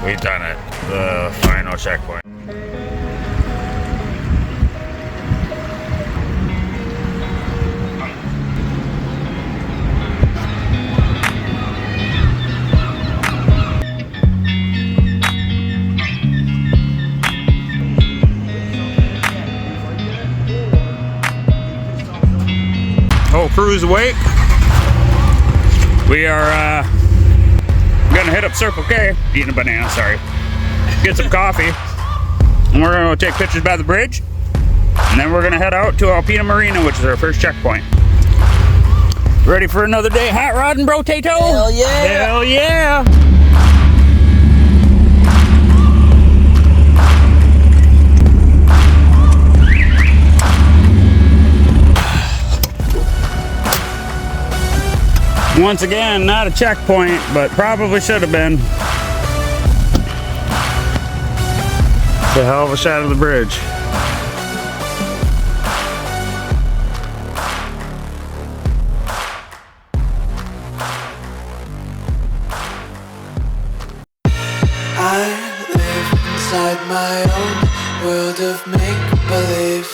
We've done it. The final checkpoint. Whole crew's awake. We are gonna hit up Circle K, eating a banana, sorry. Get some coffee. And we're gonna take pictures by the bridge. And then we're gonna head out to Alpena Marina, which is our first checkpoint. Ready for another day hot rodding, bro, Tato? Hell yeah! Hell yeah! Once again, not a checkpoint, but probably should have been. It's a hell of a shot of the bridge. I live inside my own world of make-believe.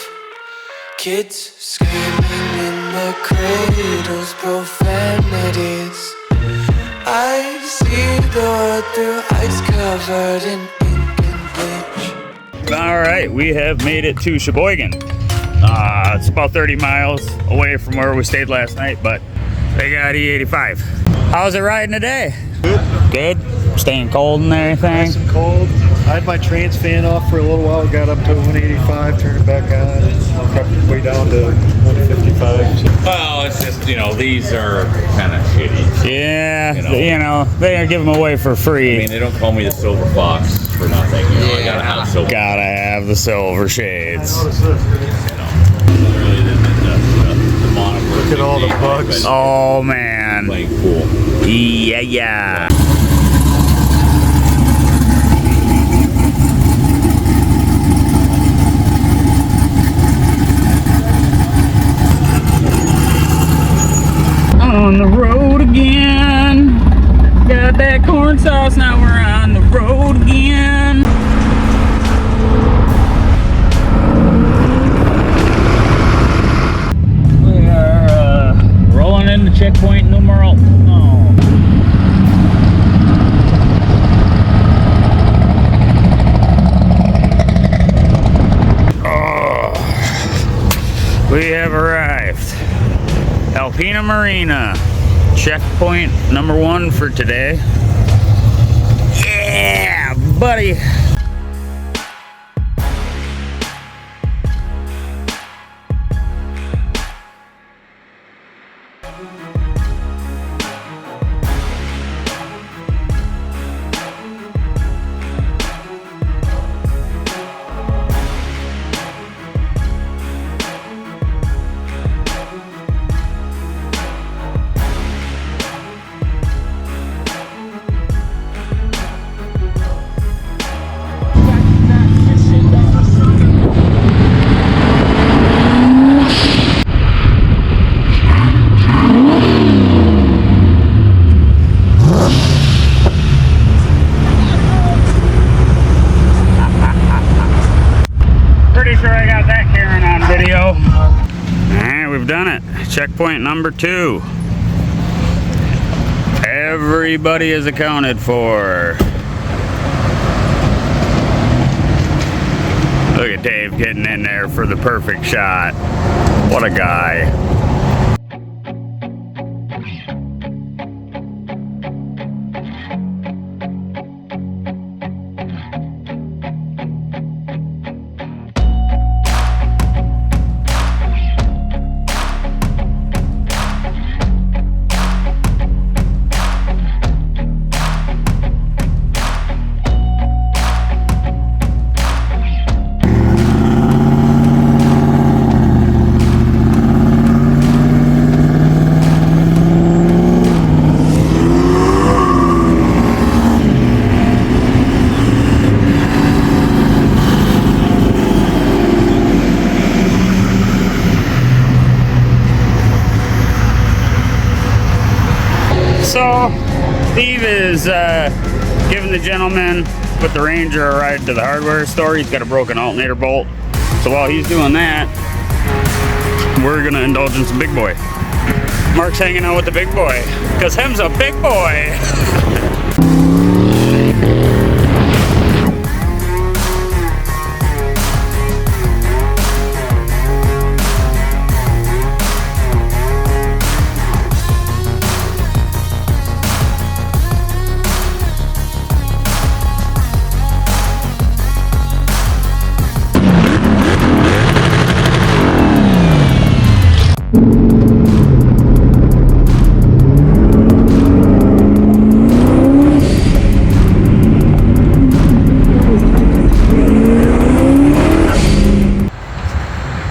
Kids screaming in the cradles, profanity. infinities. I see the world through ice covered in ink and bleach. All right, we have made it to Sheboygan. It's about 30 miles away from where we stayed last night, but they got E85. How's it riding today? Good. Good? Staying cold and everything? Nice and cold. I had my trans fan off for a little while, got up to 185, turned it back on, and kept it way down to 155. Well, it's just, you know, these are kind of shitty. Yeah, you know, they are giving them away for free. I mean, they don't call me the Silver Fox for nothing. You know, I gotta have silver. Gotta have the silver shades. Look at all the bugs. Oh, man. Playing pool. Yeah. On the road again. Got that corn sauce, now we're on the road again. We are rolling into checkpoint numero uno. We have arrived. Alpena Marina, checkpoint number 1 for today. Yeah, buddy. Done it. Checkpoint number 2. Everybody is accounted for. Look at Dave getting in there for the perfect shot. What a guy. So, Steve is giving the gentleman with the Ranger a ride to the hardware store. He's got a broken alternator bolt. So while he's doing that, we're gonna indulge in some big boy. Mark's hanging out with the big boy, because him's a big boy.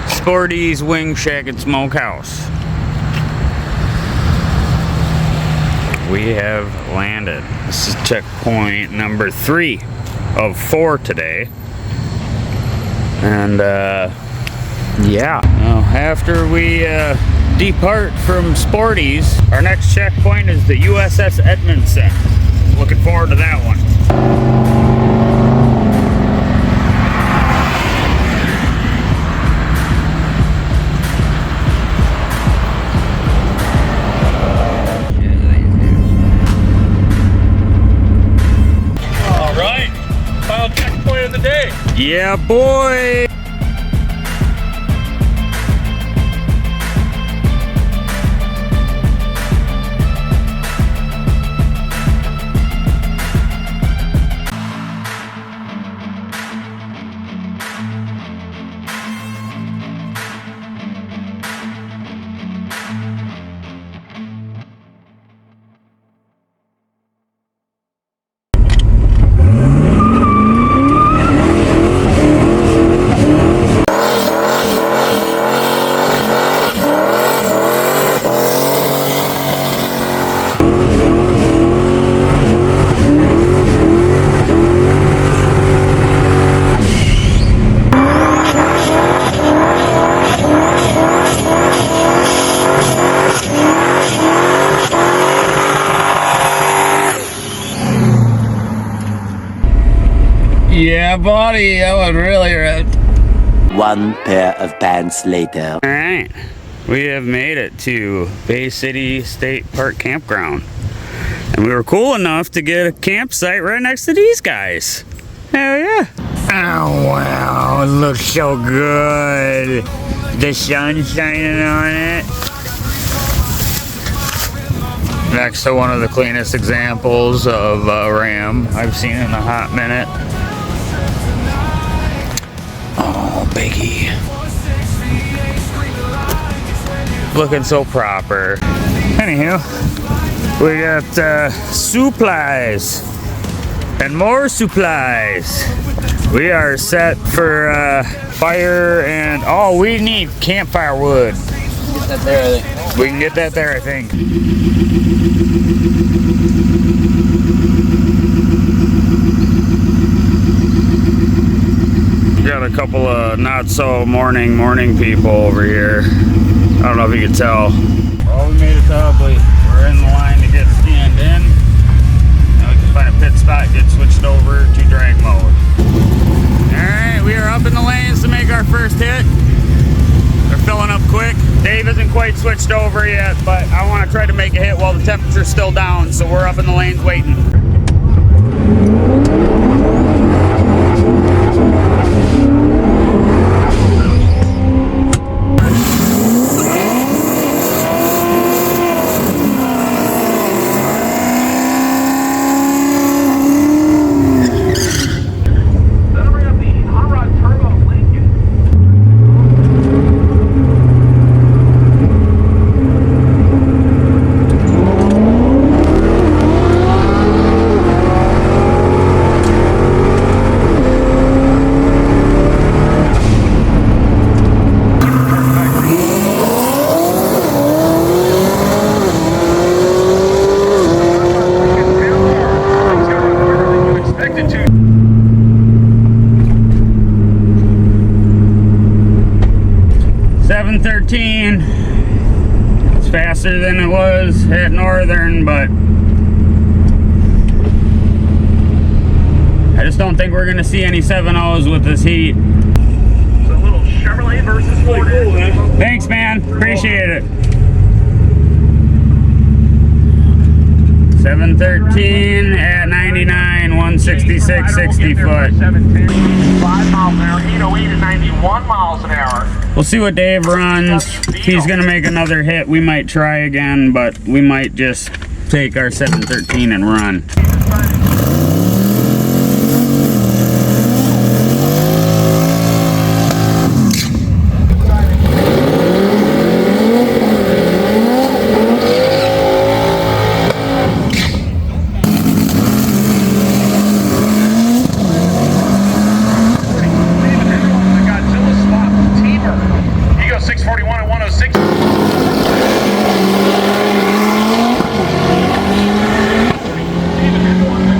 Sporty's Wing Shack and Smokehouse. We have landed. This is checkpoint number 3 of 4 today. And yeah, after we depart from Sporty's, our next checkpoint is the USS Edmondson. Looking forward to that one. the day. Yeah, boy. Yeah, buddy, that was really ripped. One pair of pants later. All right, we have made it to Bay City State Park Campground. And we were cool enough to get a campsite right next to these guys. Hell yeah. Oh, wow, it looks so good. The sun's shining on it. Next to one of the cleanest examples of Ram I've seen in a hot minute. Oh, Biggie. Looking so proper. Anywho, we got supplies and more supplies. We are set for fire and we need campfire wood. Get that there, I think. We can get that there, I think. Got a couple of not so morning people over here. I don't know if you can tell. Well, we made it to Ubley. We're in the line to get scanned in. Now we can find a pit spot, get switched over to drag mode. Alright, we are up in the lanes to make our first hit. They're filling up quick. Dave isn't quite switched over yet, but I want to try to make a hit while the temperature's still down, so we're up in the lanes waiting. It's faster than it was at Northern, but I just don't think we're gonna see any 7.0s with this heat. So a little Chevrolet versus Ford. Cool, man. Thanks, man. Appreciate it. 713 at 99, 166, 60 foot. 5 miles an hour, 808 and 91 miles an hour. We'll see what Dave runs. If he's gonna make another hit, we might try again, but we might just take our 713 and run.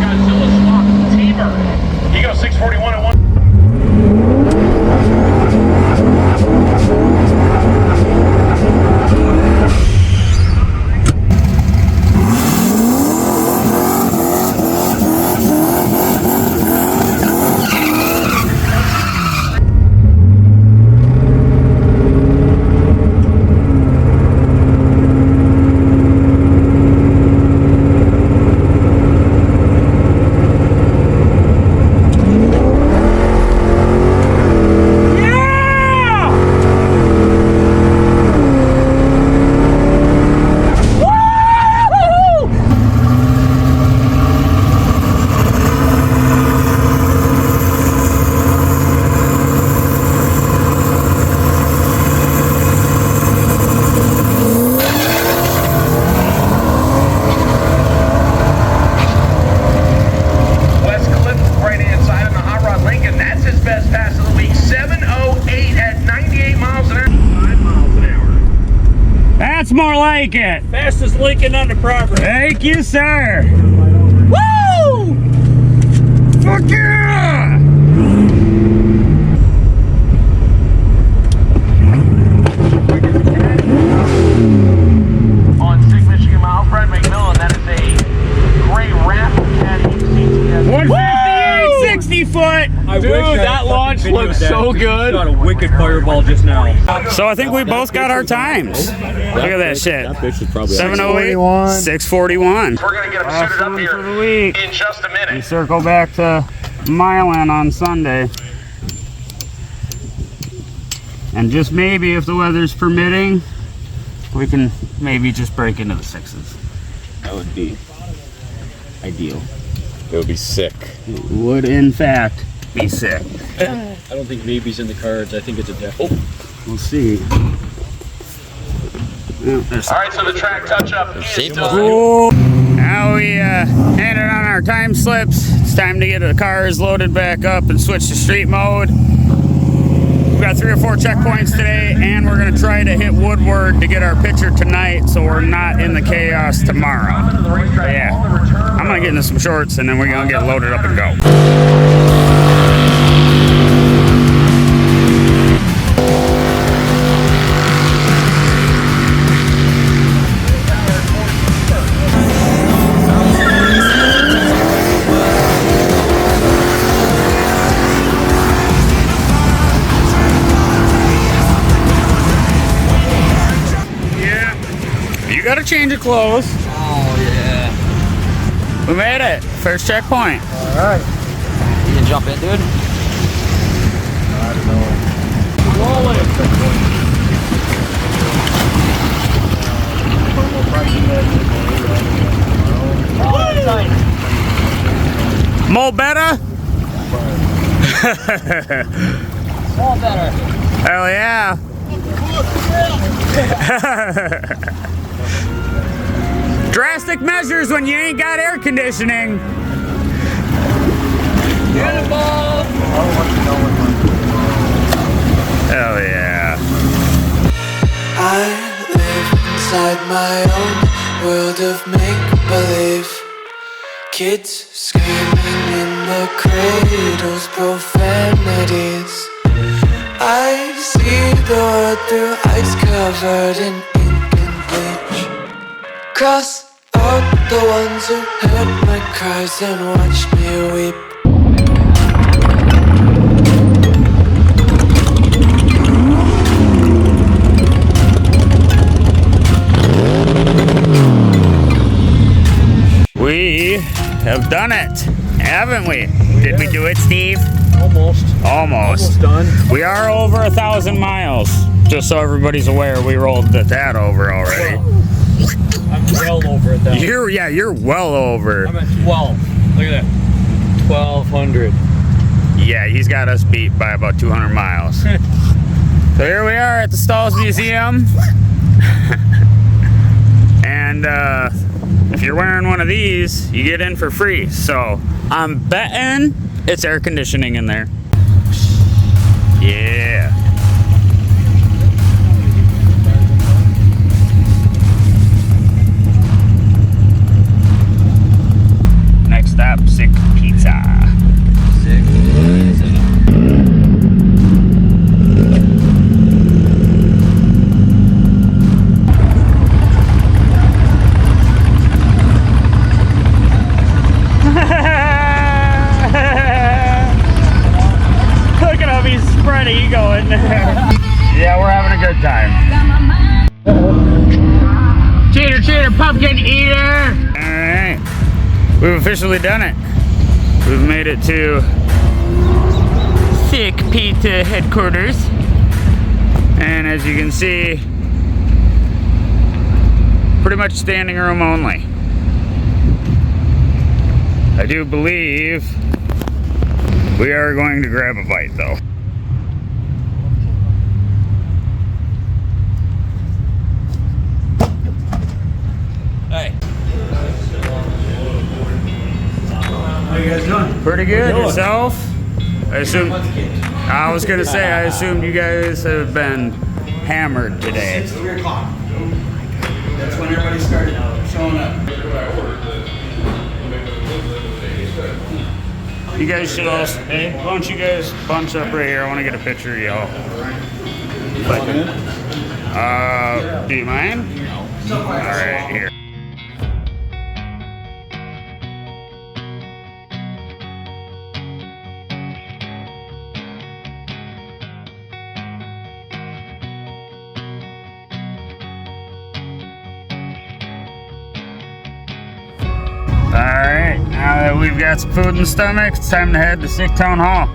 Godzilla Take it. Fastest Lincoln on the property. Thank you, sir. Woo! Fuck yeah! On 6 Michigan Mile, Fred McMillan, that is a gray Raptor Caddy CTS. 158, 60 foot. Dude, that launch looks so good. Got a wicked fireball just now. So I think we both got our times. Look at that shit. That bitch is probably 708, 641. We're going to get them suited up here For the week. in just a minute. We circle back to Milan on Sunday. And just maybe, if the weather's permitting, we can maybe just break into the 6s. That would be ideal. It would be sick. It would, in fact, be sick. I don't think maybe's in the cards. I think it's a definite. We'll see. All right, so the track touch-up is done. Cool. Now we handed on our time slips. It's time to get the cars loaded back up and switch to street mode. We've got 3 or 4 checkpoints today, and we're going to try to hit Woodward to get our picture tonight so we're not in the chaos tomorrow. Yeah. I'm going to get into some shorts, and then we're going to get loaded up and go. You got to change of clothes. Oh, yeah. We made it. First checkpoint. All right. You can jump in, dude? I don't know. Roll it. More better? All better. Hell yeah. Drastic measures when you ain't got air conditioning. Get the ball. Hell yeah. I live inside my own world of make-believe. Kids screaming in the cradles, profanities. I see the world through ice covered in ink and bleach. Cross out the ones who heard my cries and watched me weep. We have done it, haven't we? Did we do it, Steve? Almost. Almost done. We are over 1,000 miles. Just so everybody's aware, we rolled that over already. I'm well over it, though. You're well over. I'm at 12. Look at that. 1,200. Yeah, he's got us beat by about 200 miles. So here we are at the Stalls Museum. And if you're wearing one of these, you get in for free. So I'm betting it's air conditioning in there. Yeah. Next stop, Sick Pizza. Sick pizza. Look at him, he's spread ego in there. Yeah, we're having a good time. Cheater, cheater, pumpkin eater! Alright, we've officially done it. We've made it to Thick Pizza headquarters. And as you can see, pretty much standing room only. I do believe we are going to grab a bite though. Hey. How you guys doing? Pretty good. Yourself? I was gonna say, I assumed you guys have been hammered today. That's when everybody started showing up. You guys should also, hey, why don't you guys bunch up right here? I want to get a picture of y'all. Do you mind? All right, here. Alright, now that we've got some food in the stomach, it's time to head to Sick Town Hall.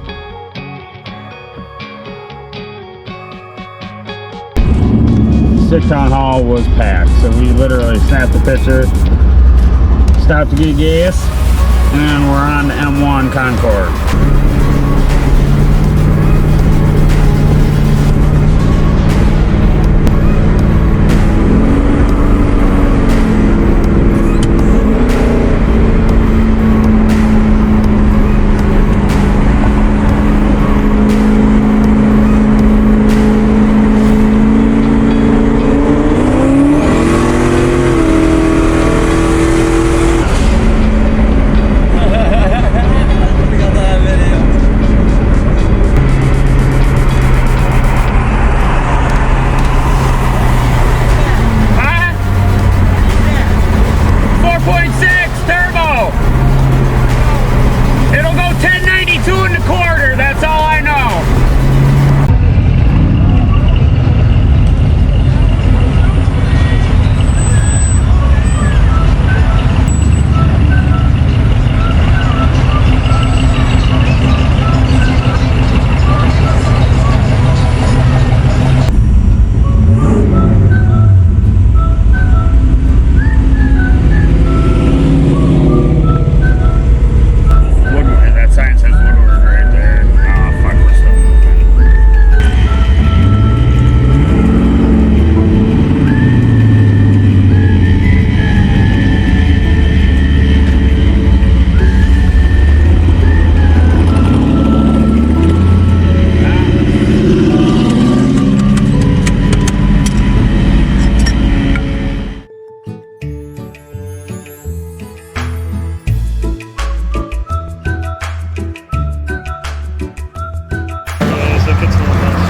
Sick Town Hall was packed, so we literally snapped a picture, stopped to get gas, and we're on M1 Concord.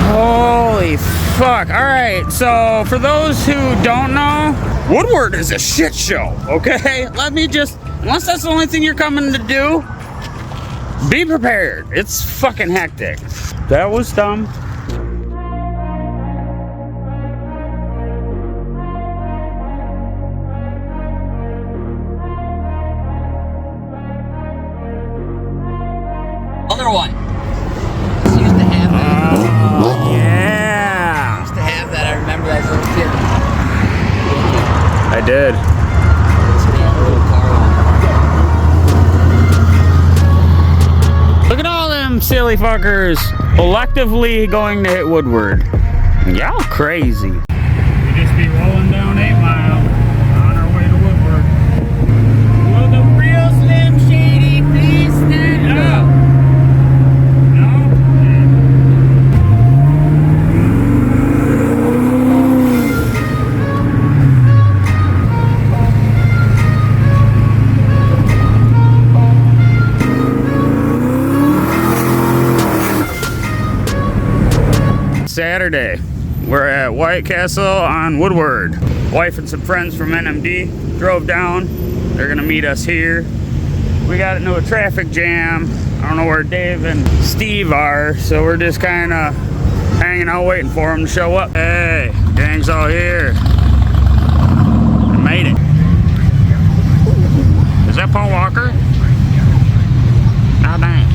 Holy fuck. Alright, so for those who don't know, Woodward is a shit show, okay? Let me just, unless that's the only thing you're coming to do, be prepared. It's fucking hectic. That was dumb. Other one. She used to have that. Oh, yeah. Used to have that. I remember that as a little kid. I did. Look at all them silly fuckers electively going to hit Woodward. Y'all crazy. We just be rolling down 8 Mile on our way to Woodward. Will the real Slim Shady please stand up? Saturday, we're at White Castle on Woodward. Wife and some friends from NMD drove down. They're gonna meet us here. We got into a traffic jam. I don't know where Dave and Steve are, so we're just kind of hanging out waiting for them to show up. Hey, gang's all here. I made it. Is that Paul Walker? Oh, dang.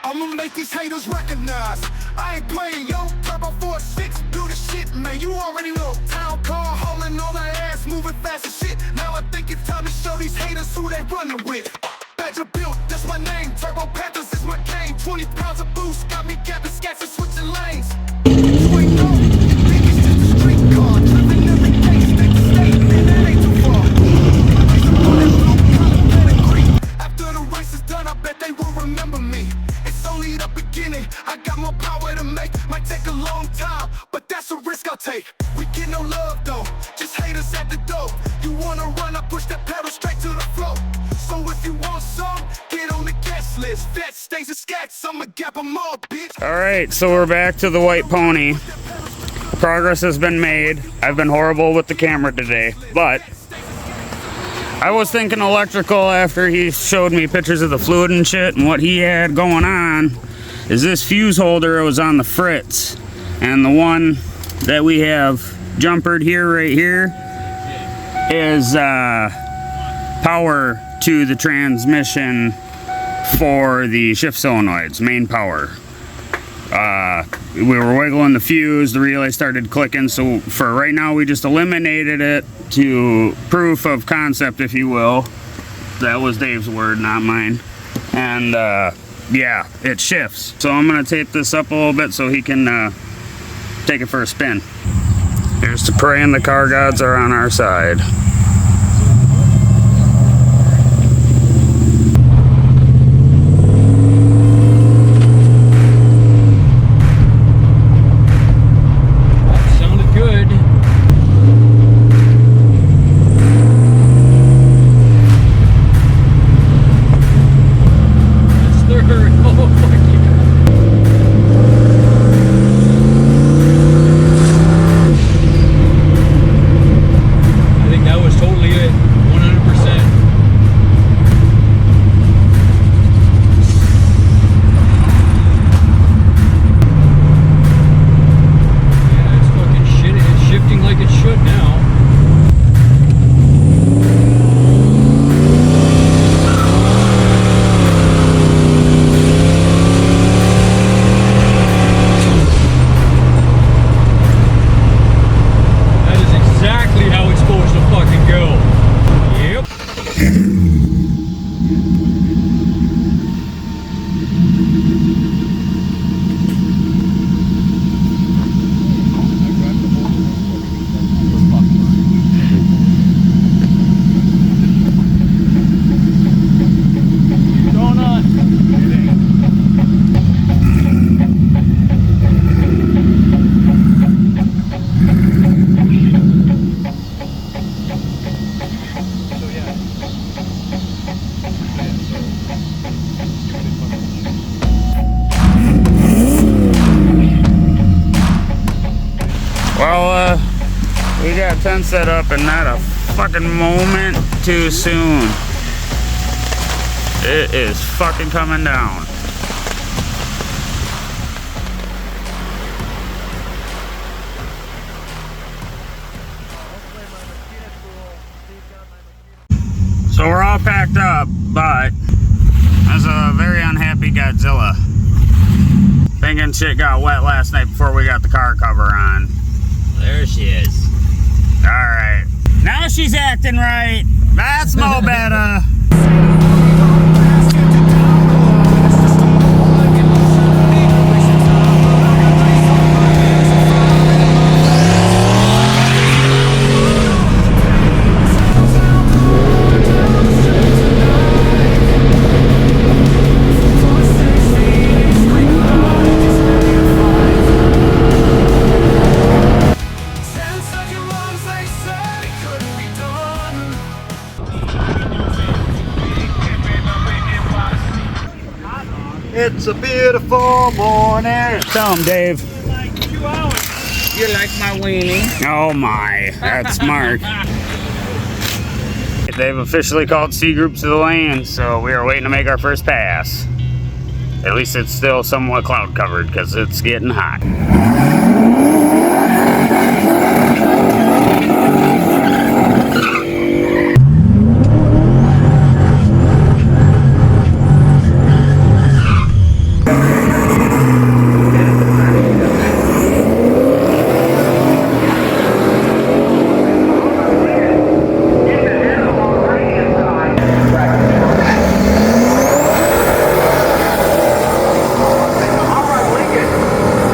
I'ma make these haters recognize I ain't playing, yo. Turbo 4-6, do the shit, man. You already know. Town car hauling all that ass, moving fast as shit. Now I think it's time to show these haters who they running with. Badger built, that's my name. Turbo Panthers is my game. 20 pounds of boost got me gapping scats and switching lanes. You ain't know, think it's just a street car. Living every day, state to state, man, that ain't too far. After the race is done, I bet they will remember me. It's only the beginning. I got more power to make. Might take a long time, but that's a risk I'll take. We get no love though. Just All right, so we're back to the white pony. Progress has been made. I've been horrible with the camera today, but I was thinking electrical after he showed me pictures of the fluid and shit, and what he had going on is this fuse holder was on the fritz, and the one that we have jumpered here, right here, is power to the transmission for the shift solenoids, main power. We were wiggling the fuse, the relay started clicking, so for right now we just eliminated it to proof of concept, if you will. That was Dave's word, not mine. And yeah, it shifts. So I'm gonna tape this up a little bit so he can take it for a spin. Here's to praying the car gods are on our side. Well, we got 10 set up and not a fucking moment too soon. It is fucking coming down. So we're all packed up, but there's a very unhappy Godzilla. Thinking shit got wet last night before we got the car cover on. There she is. Alright. Now she's acting right. That's mo better. It's a beautiful morning. Tell him, Dave. You like my weenie? Oh my, that's Mark. They've officially called C Group to the lane, so we are waiting to make our first pass. At least it's still somewhat cloud covered because it's getting hot.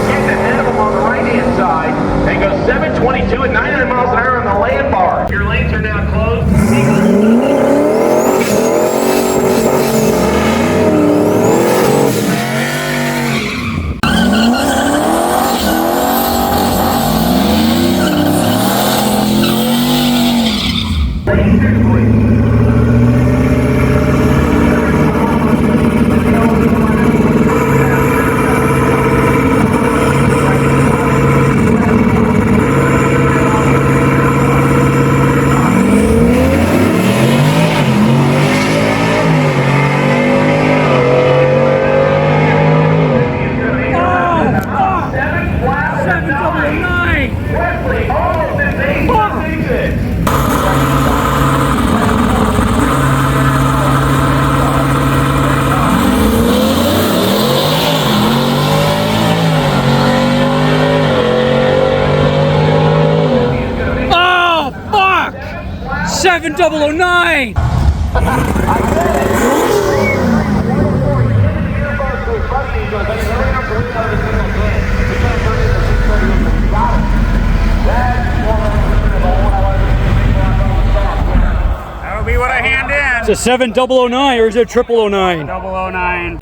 Get the head of them on the right. 009! That'll be what I hand in. It's a 7009 or is it 0009? 009.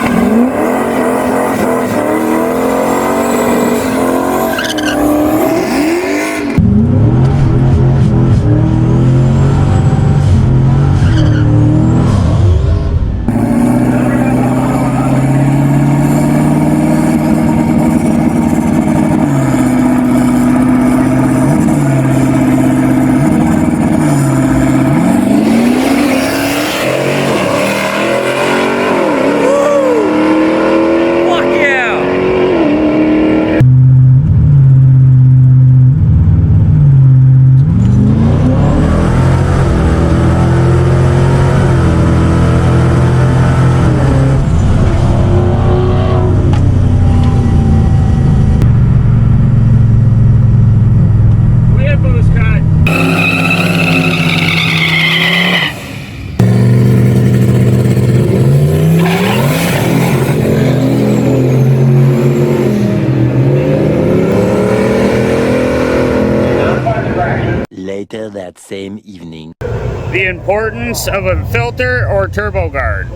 Later that same evening. The importance of a filter or turbo guard.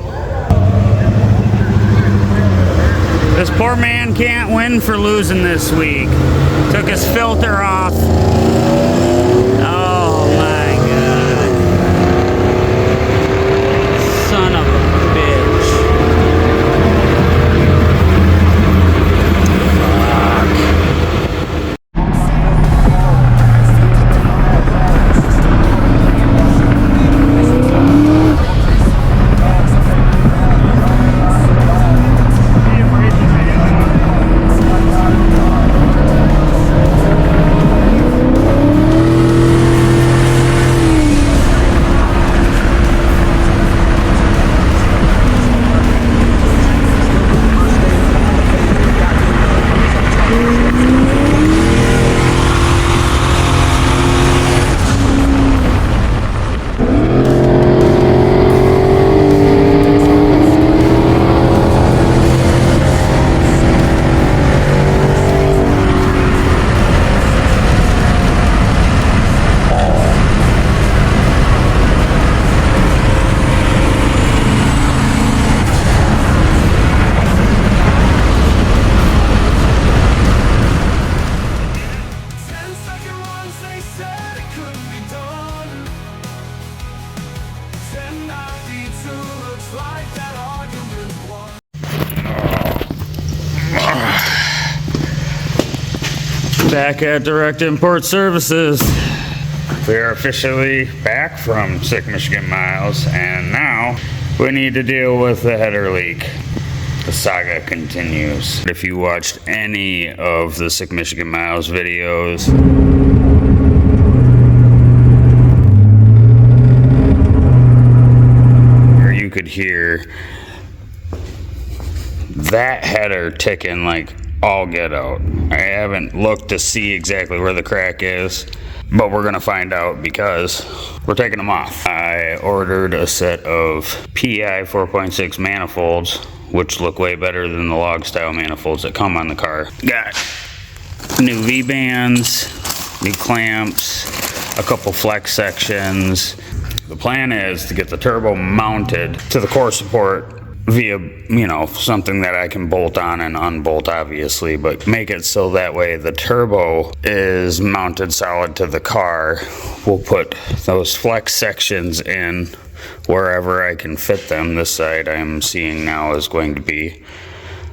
This poor man can't win for losing this week. Took his filter off. Oh my god. Son of a bitch. Back at Direct Import Services. We are officially back from Sick Michigan Miles, and now we need to deal with the header leak. The saga continues. If you watched any of the Sick Michigan Miles videos, where you could hear that header ticking like all get out. I haven't looked to see exactly where the crack is, but we're gonna find out because we're taking them off. I ordered a set of PI 4.6 manifolds, which look way better than the log style manifolds that come on the car. Got new V-bands, new clamps, a couple flex sections. The plan is to get the turbo mounted to the core support via, you know, something that I can bolt on and unbolt, obviously, but make it so that way the turbo is mounted solid to the car. We'll put those flex sections in wherever I can fit them. This side I'm seeing now is going to be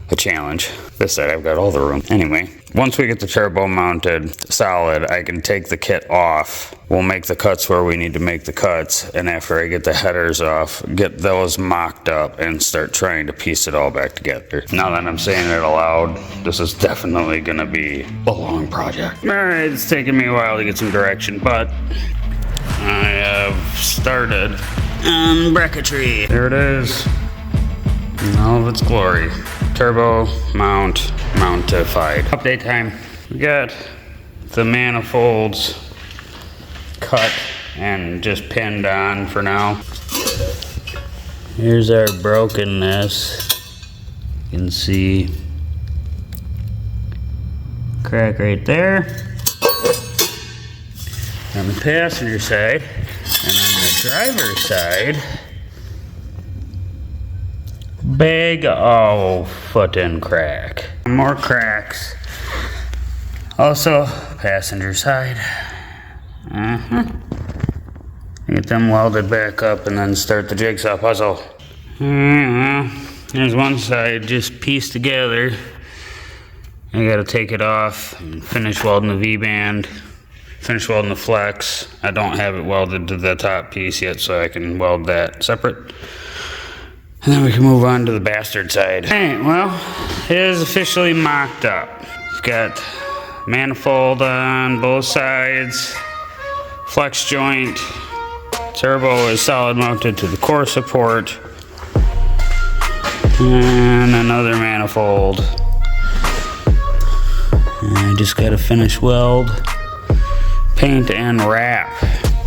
a challenge. This side I've got all the room. Anyway, once we get the turbo mounted solid, I can take the kit off. We'll make the cuts where we need to make the cuts, and after I get the headers off, get those mocked up and start trying to piece it all back together. Now that I'm saying it aloud, this is definitely gonna be a long project. All right, it's taking me a while to get some direction, but I have started on bracketry. There it is in all of its glory. Turbo mount mountified. Update time. We got the manifolds cut and just pinned on for now. Here's our brokenness. You can see crack right there on the passenger side, and on the driver's side, big foot-in crack. More cracks. Also, passenger side. Get them welded back up and then start the jigsaw puzzle. There's one side just pieced together. I gotta take it off and finish welding the V-band, finish welding the flex. I don't have it welded to the top piece yet, so I can weld that separate. And then we can move on to the bastard side. Alright, well, it is officially mocked up. It's got manifold on both sides, flex joint, turbo is solid mounted to the core support, and another manifold. And I just gotta finish weld, paint, and wrap.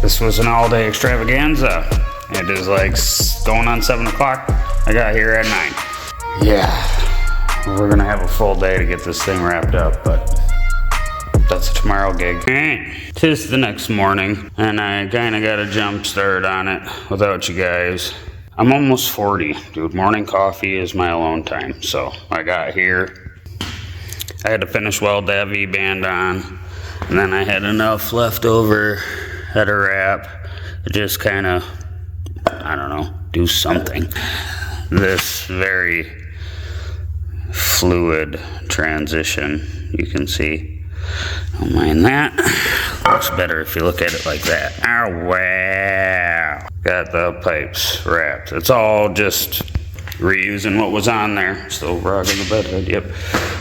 This was an all-day extravaganza. It is like going on 7 o'clock. I got here at 9. Yeah, we're gonna have a full day to get this thing wrapped up, but that's a tomorrow gig. Alright, 'tis the next morning, and I kinda got a jump start on it without you guys. I'm almost 40, dude. Morning coffee is my alone time. So I got here, I had to finish weld that V-band on, and then I had enough left over at a wrap to just kinda, I don't know, do something. This very fluid transition, you can see. Don't mind that. Looks better if you look at it like that. Oh, wow. Got the pipes wrapped. It's all just reusing what was on there. Still rocking the bedhead, yep.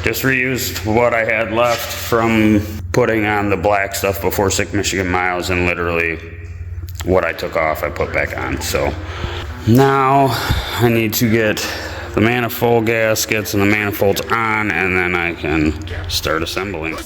Just reused what I had left from putting on the black stuff before Sick Michigan Miles, and literally what I took off I put back on. So now I need to get the manifold gaskets and the manifolds on, and then I can start assembling.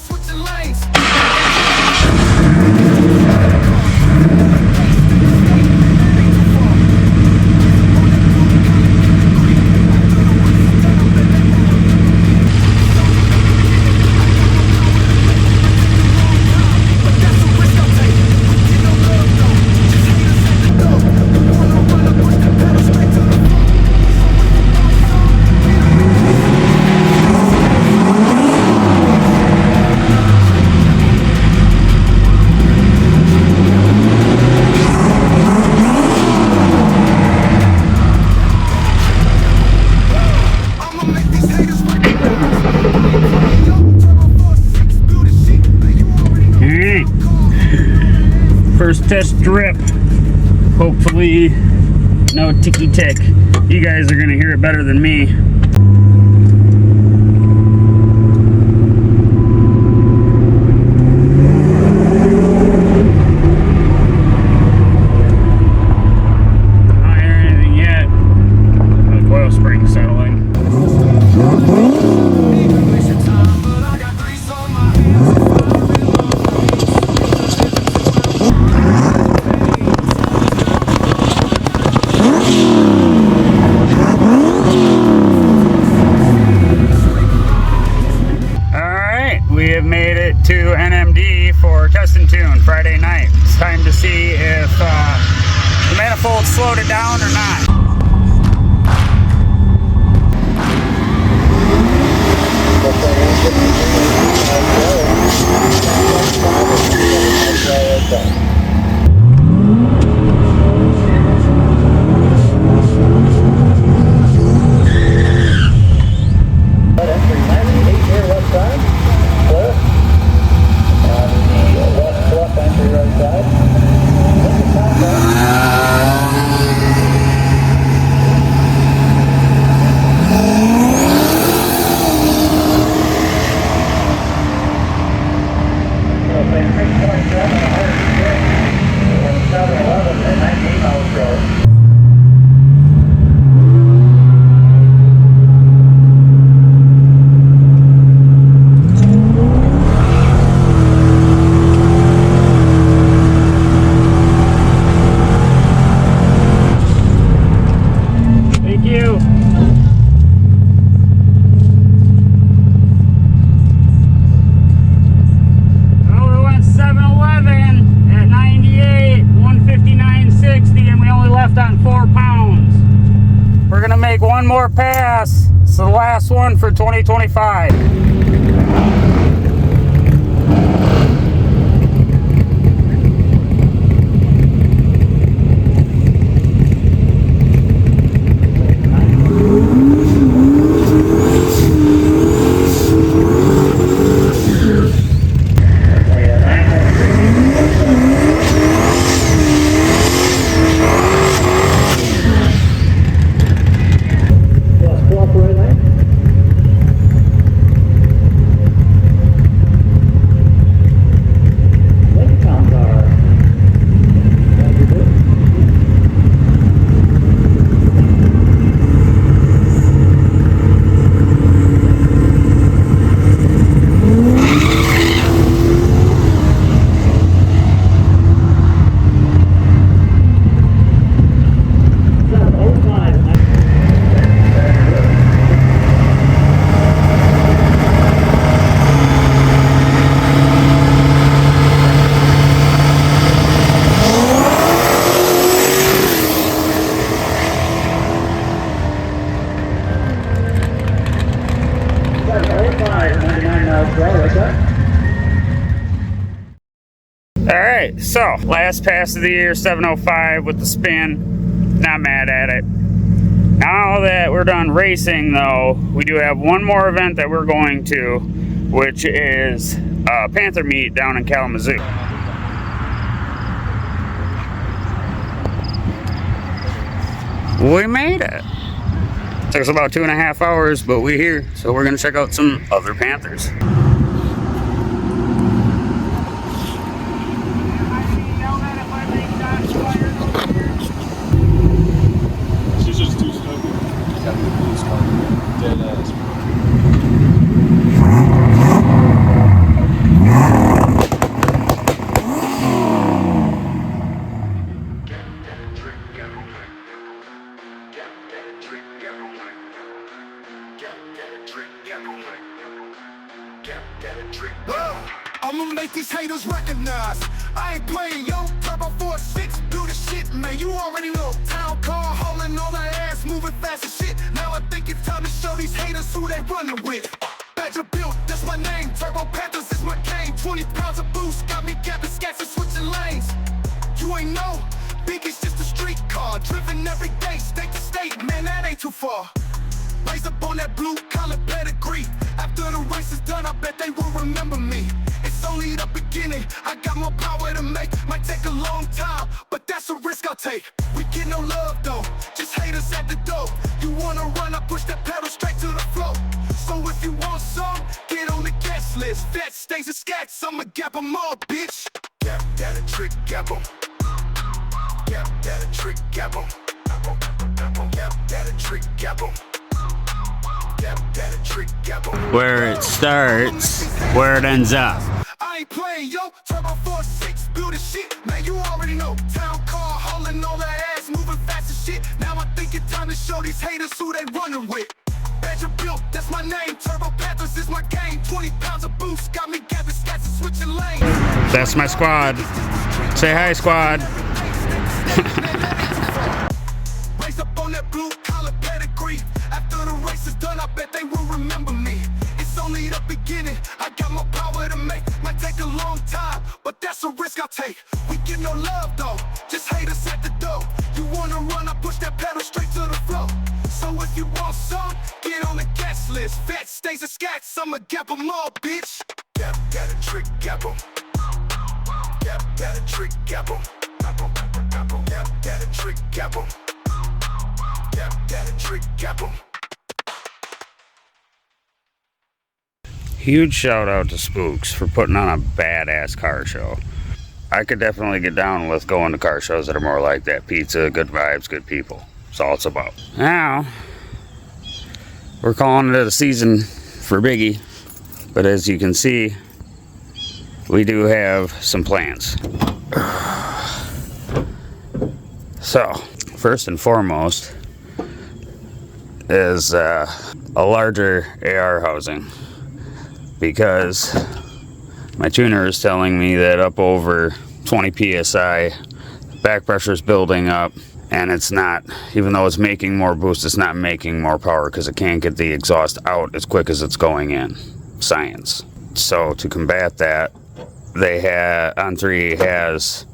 First test drip. Hopefully no ticky tick. You guys are gonna hear it better than me. Not hearing anything yet. The coil spring settling. one more pass. It's the last one for 2025. Alright, so last pass of the year, 705 with the spin. Not mad at it. Now that we're done racing though, we do have one more event that we're going to, which is Panther Meet down in Kalamazoo. We made it. Took us about 2.5 hours, but we're here, so we're gonna check out some other Panthers. She's just too stupid. Gotta be a police car. Dead ass. I'ma make these haters recognize I ain't playing, yo. Turbo 4.6, do the shit, man. You already know. Town car hauling all that ass, moving fast as shit. Now I think it's time to show these haters who they running with. Badger built, that's my name. Turbo Panthers is my game. 20 pounds of boost, got me gapping scats and switching lanes. You ain't know, Biggie's just a street car, driven every day, state to state, man, that ain't too far. Raised up on that blue collar pedigree. After the race is done, I bet they will remember me. It's only the beginning, I got more power to make. Might take a long time, but that's a risk I'll take. We get no love though, just haters at the door. You wanna run, I push that pedal straight to the floor. So if you want some, get on the guest list. That stays a scats, I'ma gap 'em all, bitch. Gap that a trick, gap 'em. Gap that a trick, gap 'em. Gap that a trick, gap 'em. Where it starts, where it ends up. I ain't playing, yo. Turbo 4.6, build a shit, man. You already know. Town car hauling all that ass, moving fast as shit. Now I think it's time to show these haters who they running with. Badger built, that's my name. Turbo Panthers is my game. 20 pounds of boost, got me gapping scats and switching lanes. That's my squad. Say hi, squad. Raised up on that blue collar pedigree. After the race is done, I bet they will remember me. It's only the beginning, I got more power to make. Might take a long time, but that's a risk I'll take. We get no love though, just haters at the door. You wanna run, I push that pedal straight to the floor. So if you want some, get on the guest list. Fat stays a scats, I'ma gap 'em all, bitch. Gap that a trick, gap 'em. Gap that a trick, gap 'em. Gap that a trick, gap 'em. Gap that a trick, gap 'em. Huge shout out to Spooks for putting on a badass car show. I could definitely get down with going to car shows that are more like that. Pizza, good vibes, good people. That's all it's about. Now, we're calling it a season for Biggie. But as you can see, we do have some plans. So, first and foremost is a larger AR housing. Because my tuner is telling me that up over 20 psi, back pressure is building up, and it's not, even though it's making more boost, it's not making more power because it can't get the exhaust out as quick as it's going in. Science. So to combat that, On3 has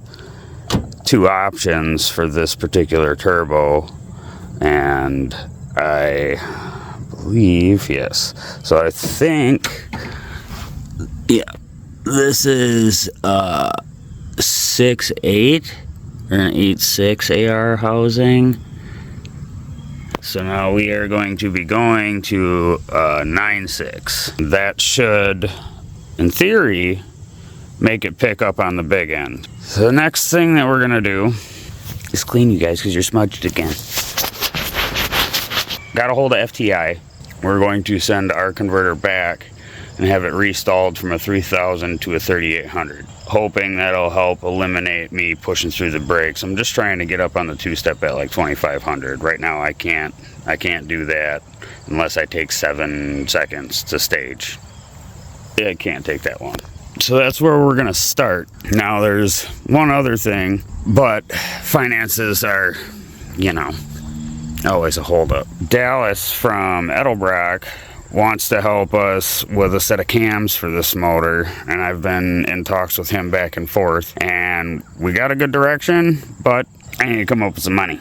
two options for this particular turbo, and I believe, yes. So I think, yeah, this is 6.8 or an 8.6 AR housing. So now we are going to be going to 9.6. That should, in theory, make it pick up on the big end. So the next thing that we're gonna do is clean you guys because you're smudged again. Got a hold of FTI. We're going to send our converter back and have it restalled from a 3000 to a 3800. Hoping that'll help eliminate me pushing through the brakes. I'm just trying to get up on the two-step at like 2500. Right now I can't do that unless I take 7 seconds to stage. It can't take that long. So that's where we're gonna start. Now there's one other thing, but finances are, you know, always a holdup. Dallas from Edelbrock wants to help us with a set of cams for this motor, and I've been in talks with him back and forth, and we got a good direction, but I need to come up with some money.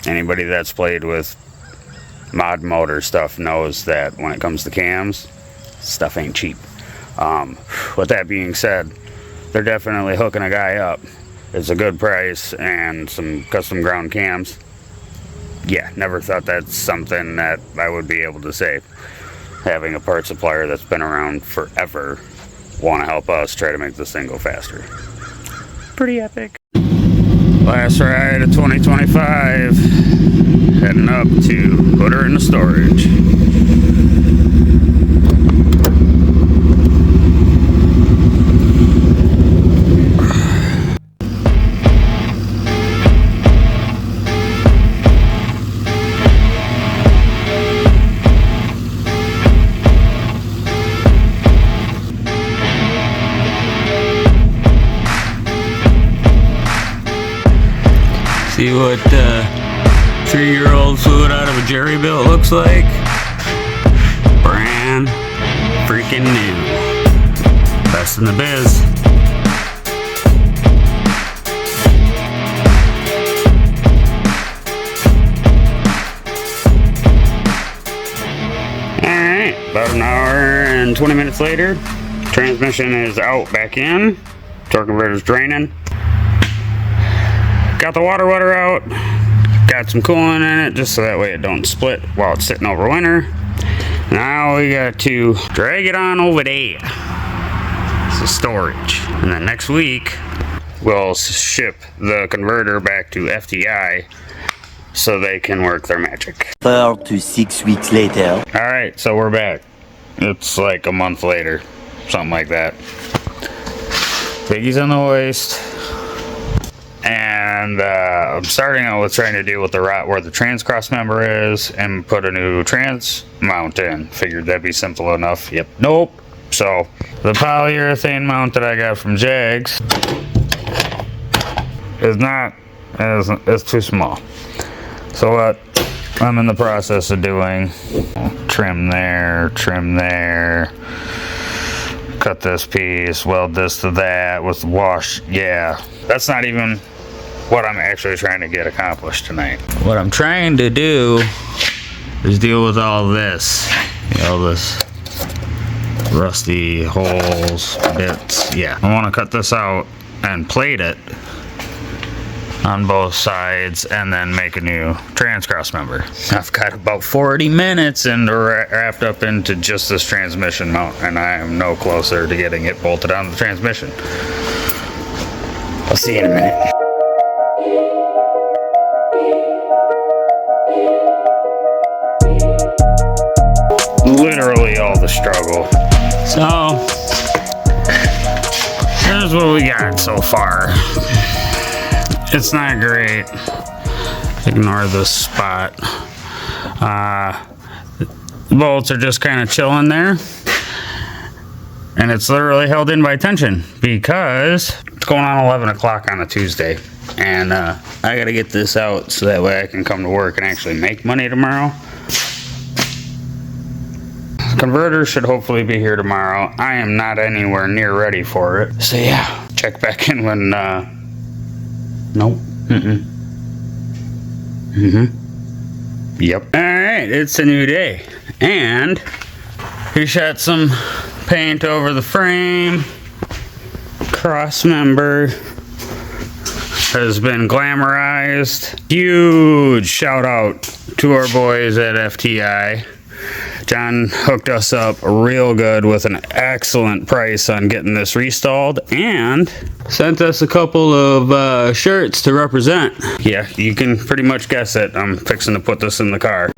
Anybody that's played with mod motor stuff knows that when it comes to cams, stuff ain't cheap. With that being said, they're definitely hooking a guy up. It's a good price and some custom ground cams. Yeah, never thought that's something that I would be able to say. Having a part supplier that's been around forever want to help us try to make this thing go faster. Pretty epic. Last ride of 2025. Heading up to put her in the storage. See what 3-year-old fluid out of a Jerry built looks like? Brand freaking new. Best in the biz. Alright, about an hour and 20 minutes later, transmission is out back in. Torque converter's draining. Got the water out, got some coolant in it just so that way it don't split while it's sitting over winter. Now we got to drag it on over there. It's the storage. And then next week, we'll ship the converter back to FTI so they can work their magic. 4 to 6 weeks later. Alright, so we're back. It's like a month later, something like that. Piggy's on the hoist. And I'm starting out with trying to deal with the where the trans cross member is and put a new trans mount in. Figured that'd be simple enough. Yep. Nope. So the polyurethane mount that I got from Jags is too small. So what I'm in the process of doing, trim there, cut this piece, weld this to that with the wash. Yeah, that's not even what I'm actually trying to get accomplished tonight. What I'm trying to do is deal with all this, you know, this rusty holes, bits. Yeah, I want to cut this out and plate it on both sides and then make a new trans cross member. I've got about 40 minutes and wrapped up into just this transmission mount, and I am no closer to getting it bolted on the transmission. I'll see you in a minute. Literally all the struggle. So here's what we got so far. It's not great. Ignore this spot. The bolts are just kind of chilling there. And it's literally held in by tension because it's going on 11 o'clock on a Tuesday. And I gotta get this out so that way I can come to work and actually make money tomorrow. Converter should hopefully be here tomorrow. I am not anywhere near ready for it. So yeah, check back in when, nope. Yep. Alright, it's a new day. And we shot some paint over the frame. Cross member has been glamorized. Huge shout out to our boys at FTI. John hooked us up real good with an excellent price on getting this restalled and sent us a couple of shirts to represent. Yeah, you can pretty much guess it. I'm fixing to put this in the car.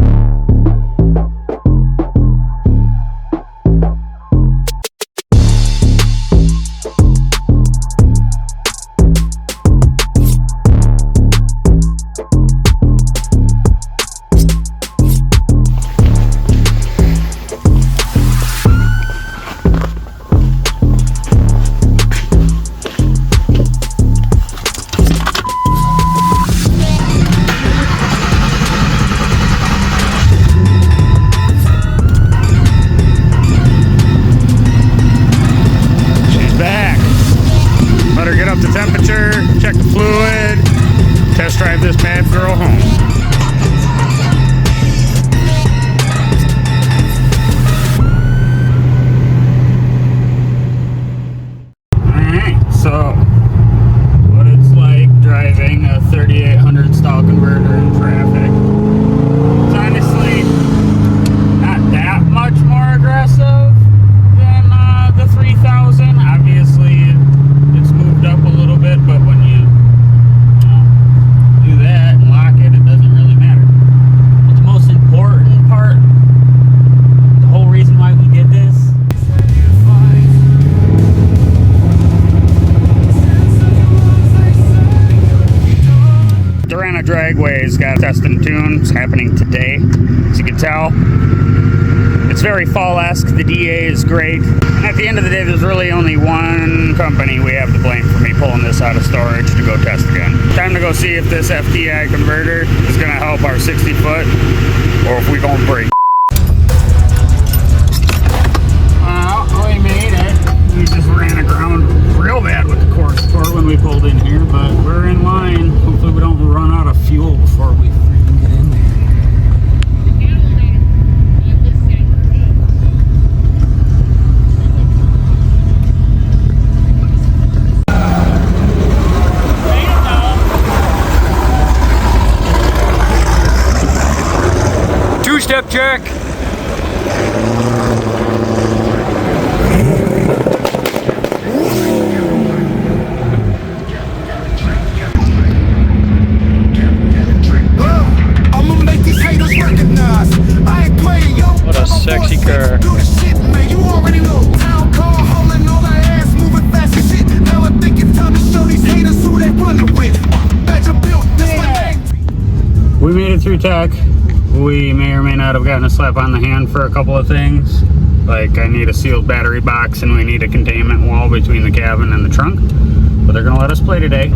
Check the fluid, test drive this bad girl home. Alright, so what it's like driving a 3800 stall converter in traffic. It's honestly not that much more aggressive than the 3000. Obviously, it's moved up a little bit, but when you do that and lock it, it doesn't really matter. But the most important part, the whole reason why we did this, Durana Dragway's got a test and tune. It's happening today, as you can tell. It's very fall-esque. The DA is great. And at the end of the day, there's really only one company we have to blame for me pulling this out of storage to go test again. Time to go see if this FTI converter is going to help our 60-foot or if we're going to break. Well, we made it. We just ran aground real bad with the core support when we pulled in here, but we're in line. Hopefully we don't run out of fuel before we freaking get in there. Two-step check. I'ma make these haters recognize I ain't playing, yo. What a sexy car. Do the shit, man, you already know. Town car hauling all that ass, moving fast as shit. Now I think it's time to show these haters who they running with. Badger built this one. We made it through tech. We may or may not have gotten a slap on the hand for a couple of things. Like I need a sealed battery box and we need a containment wall between the cabin and the trunk. But they're gonna let us play today.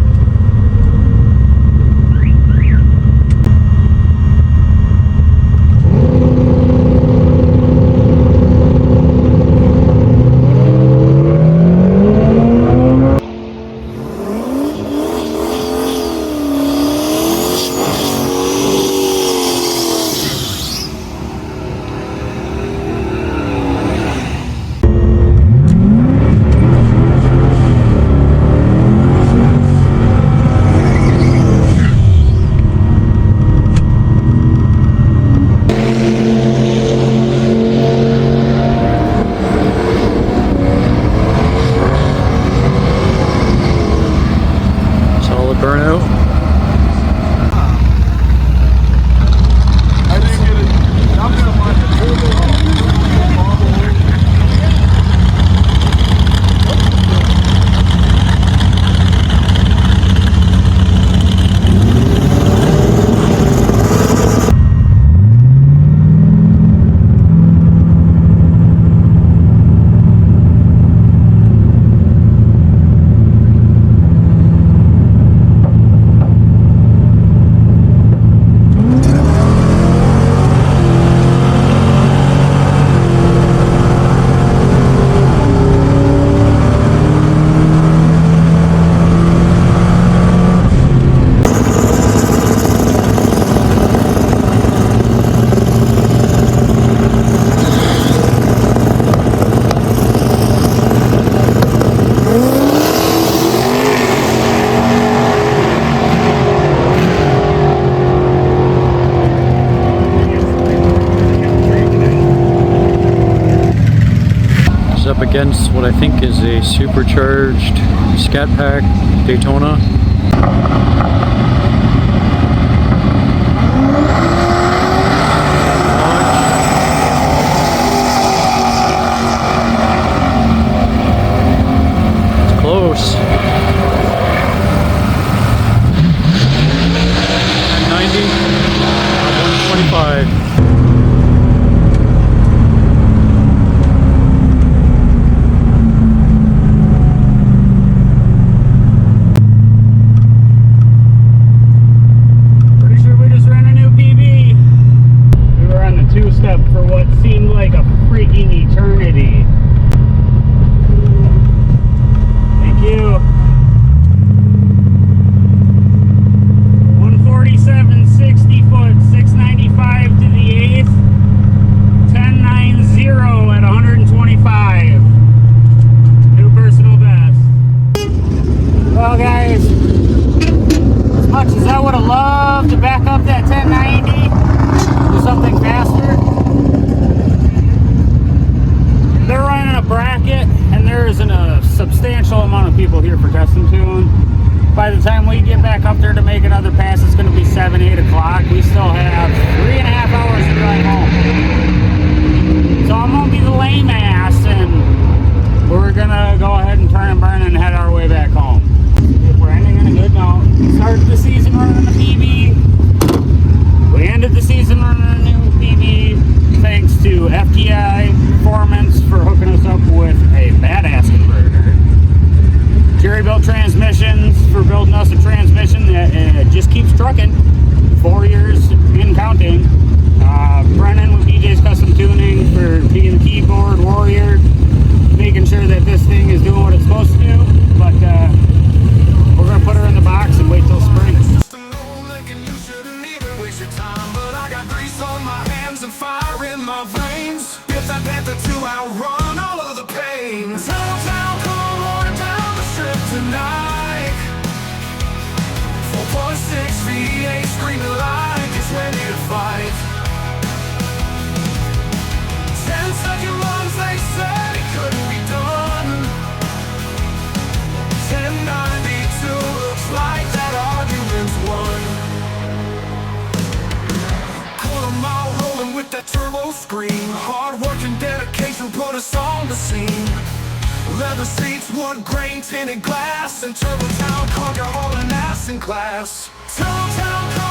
against what I think is a supercharged Scat Pack Daytona. It's close. 90, 125. For what seemed like a freaking eternity. Thank you. 147, 60 foot, 695 to the 8th, 1090 at 125. New personal best. Well, guys, as much as I would have loved to back up that 1090, do something faster. They're running a bracket, and there isn't a substantial amount of people here for custom tune. By the time we get back up there to make another pass, it's going to be 7, 8 o'clock. We still have 3.5 hours to drive home. So I'm going to be the lame ass, and we're going to go ahead and turn and burn and head our way back home. We're ending on a good note. We started the season running a PB. We ended the season running a new PB. Thanks to FTI Performance for hooking us up with a badass converter. Jerry Built Transmissions for building us a transmission that just keeps trucking. 4 years in counting. Brennan with DJ's Custom Tuning for being the keyboard warrior, making sure that this thing is doing what it's supposed to do. But we're going to put her in the box and wait till spring. And fire in my veins. If I had to outrun all of the pain. Downtown, come on down the strip tonight. 4.6 V8 screaming like it's ready to fight. 10-second runs, they said it couldn't be done. 1092 looks like that argument's won. With that turbo scream, hard work and dedication put us on the scene. Leather seats, wood grain, tinted glass, and Turbo Town conquer all an ass in class. Turbo Town.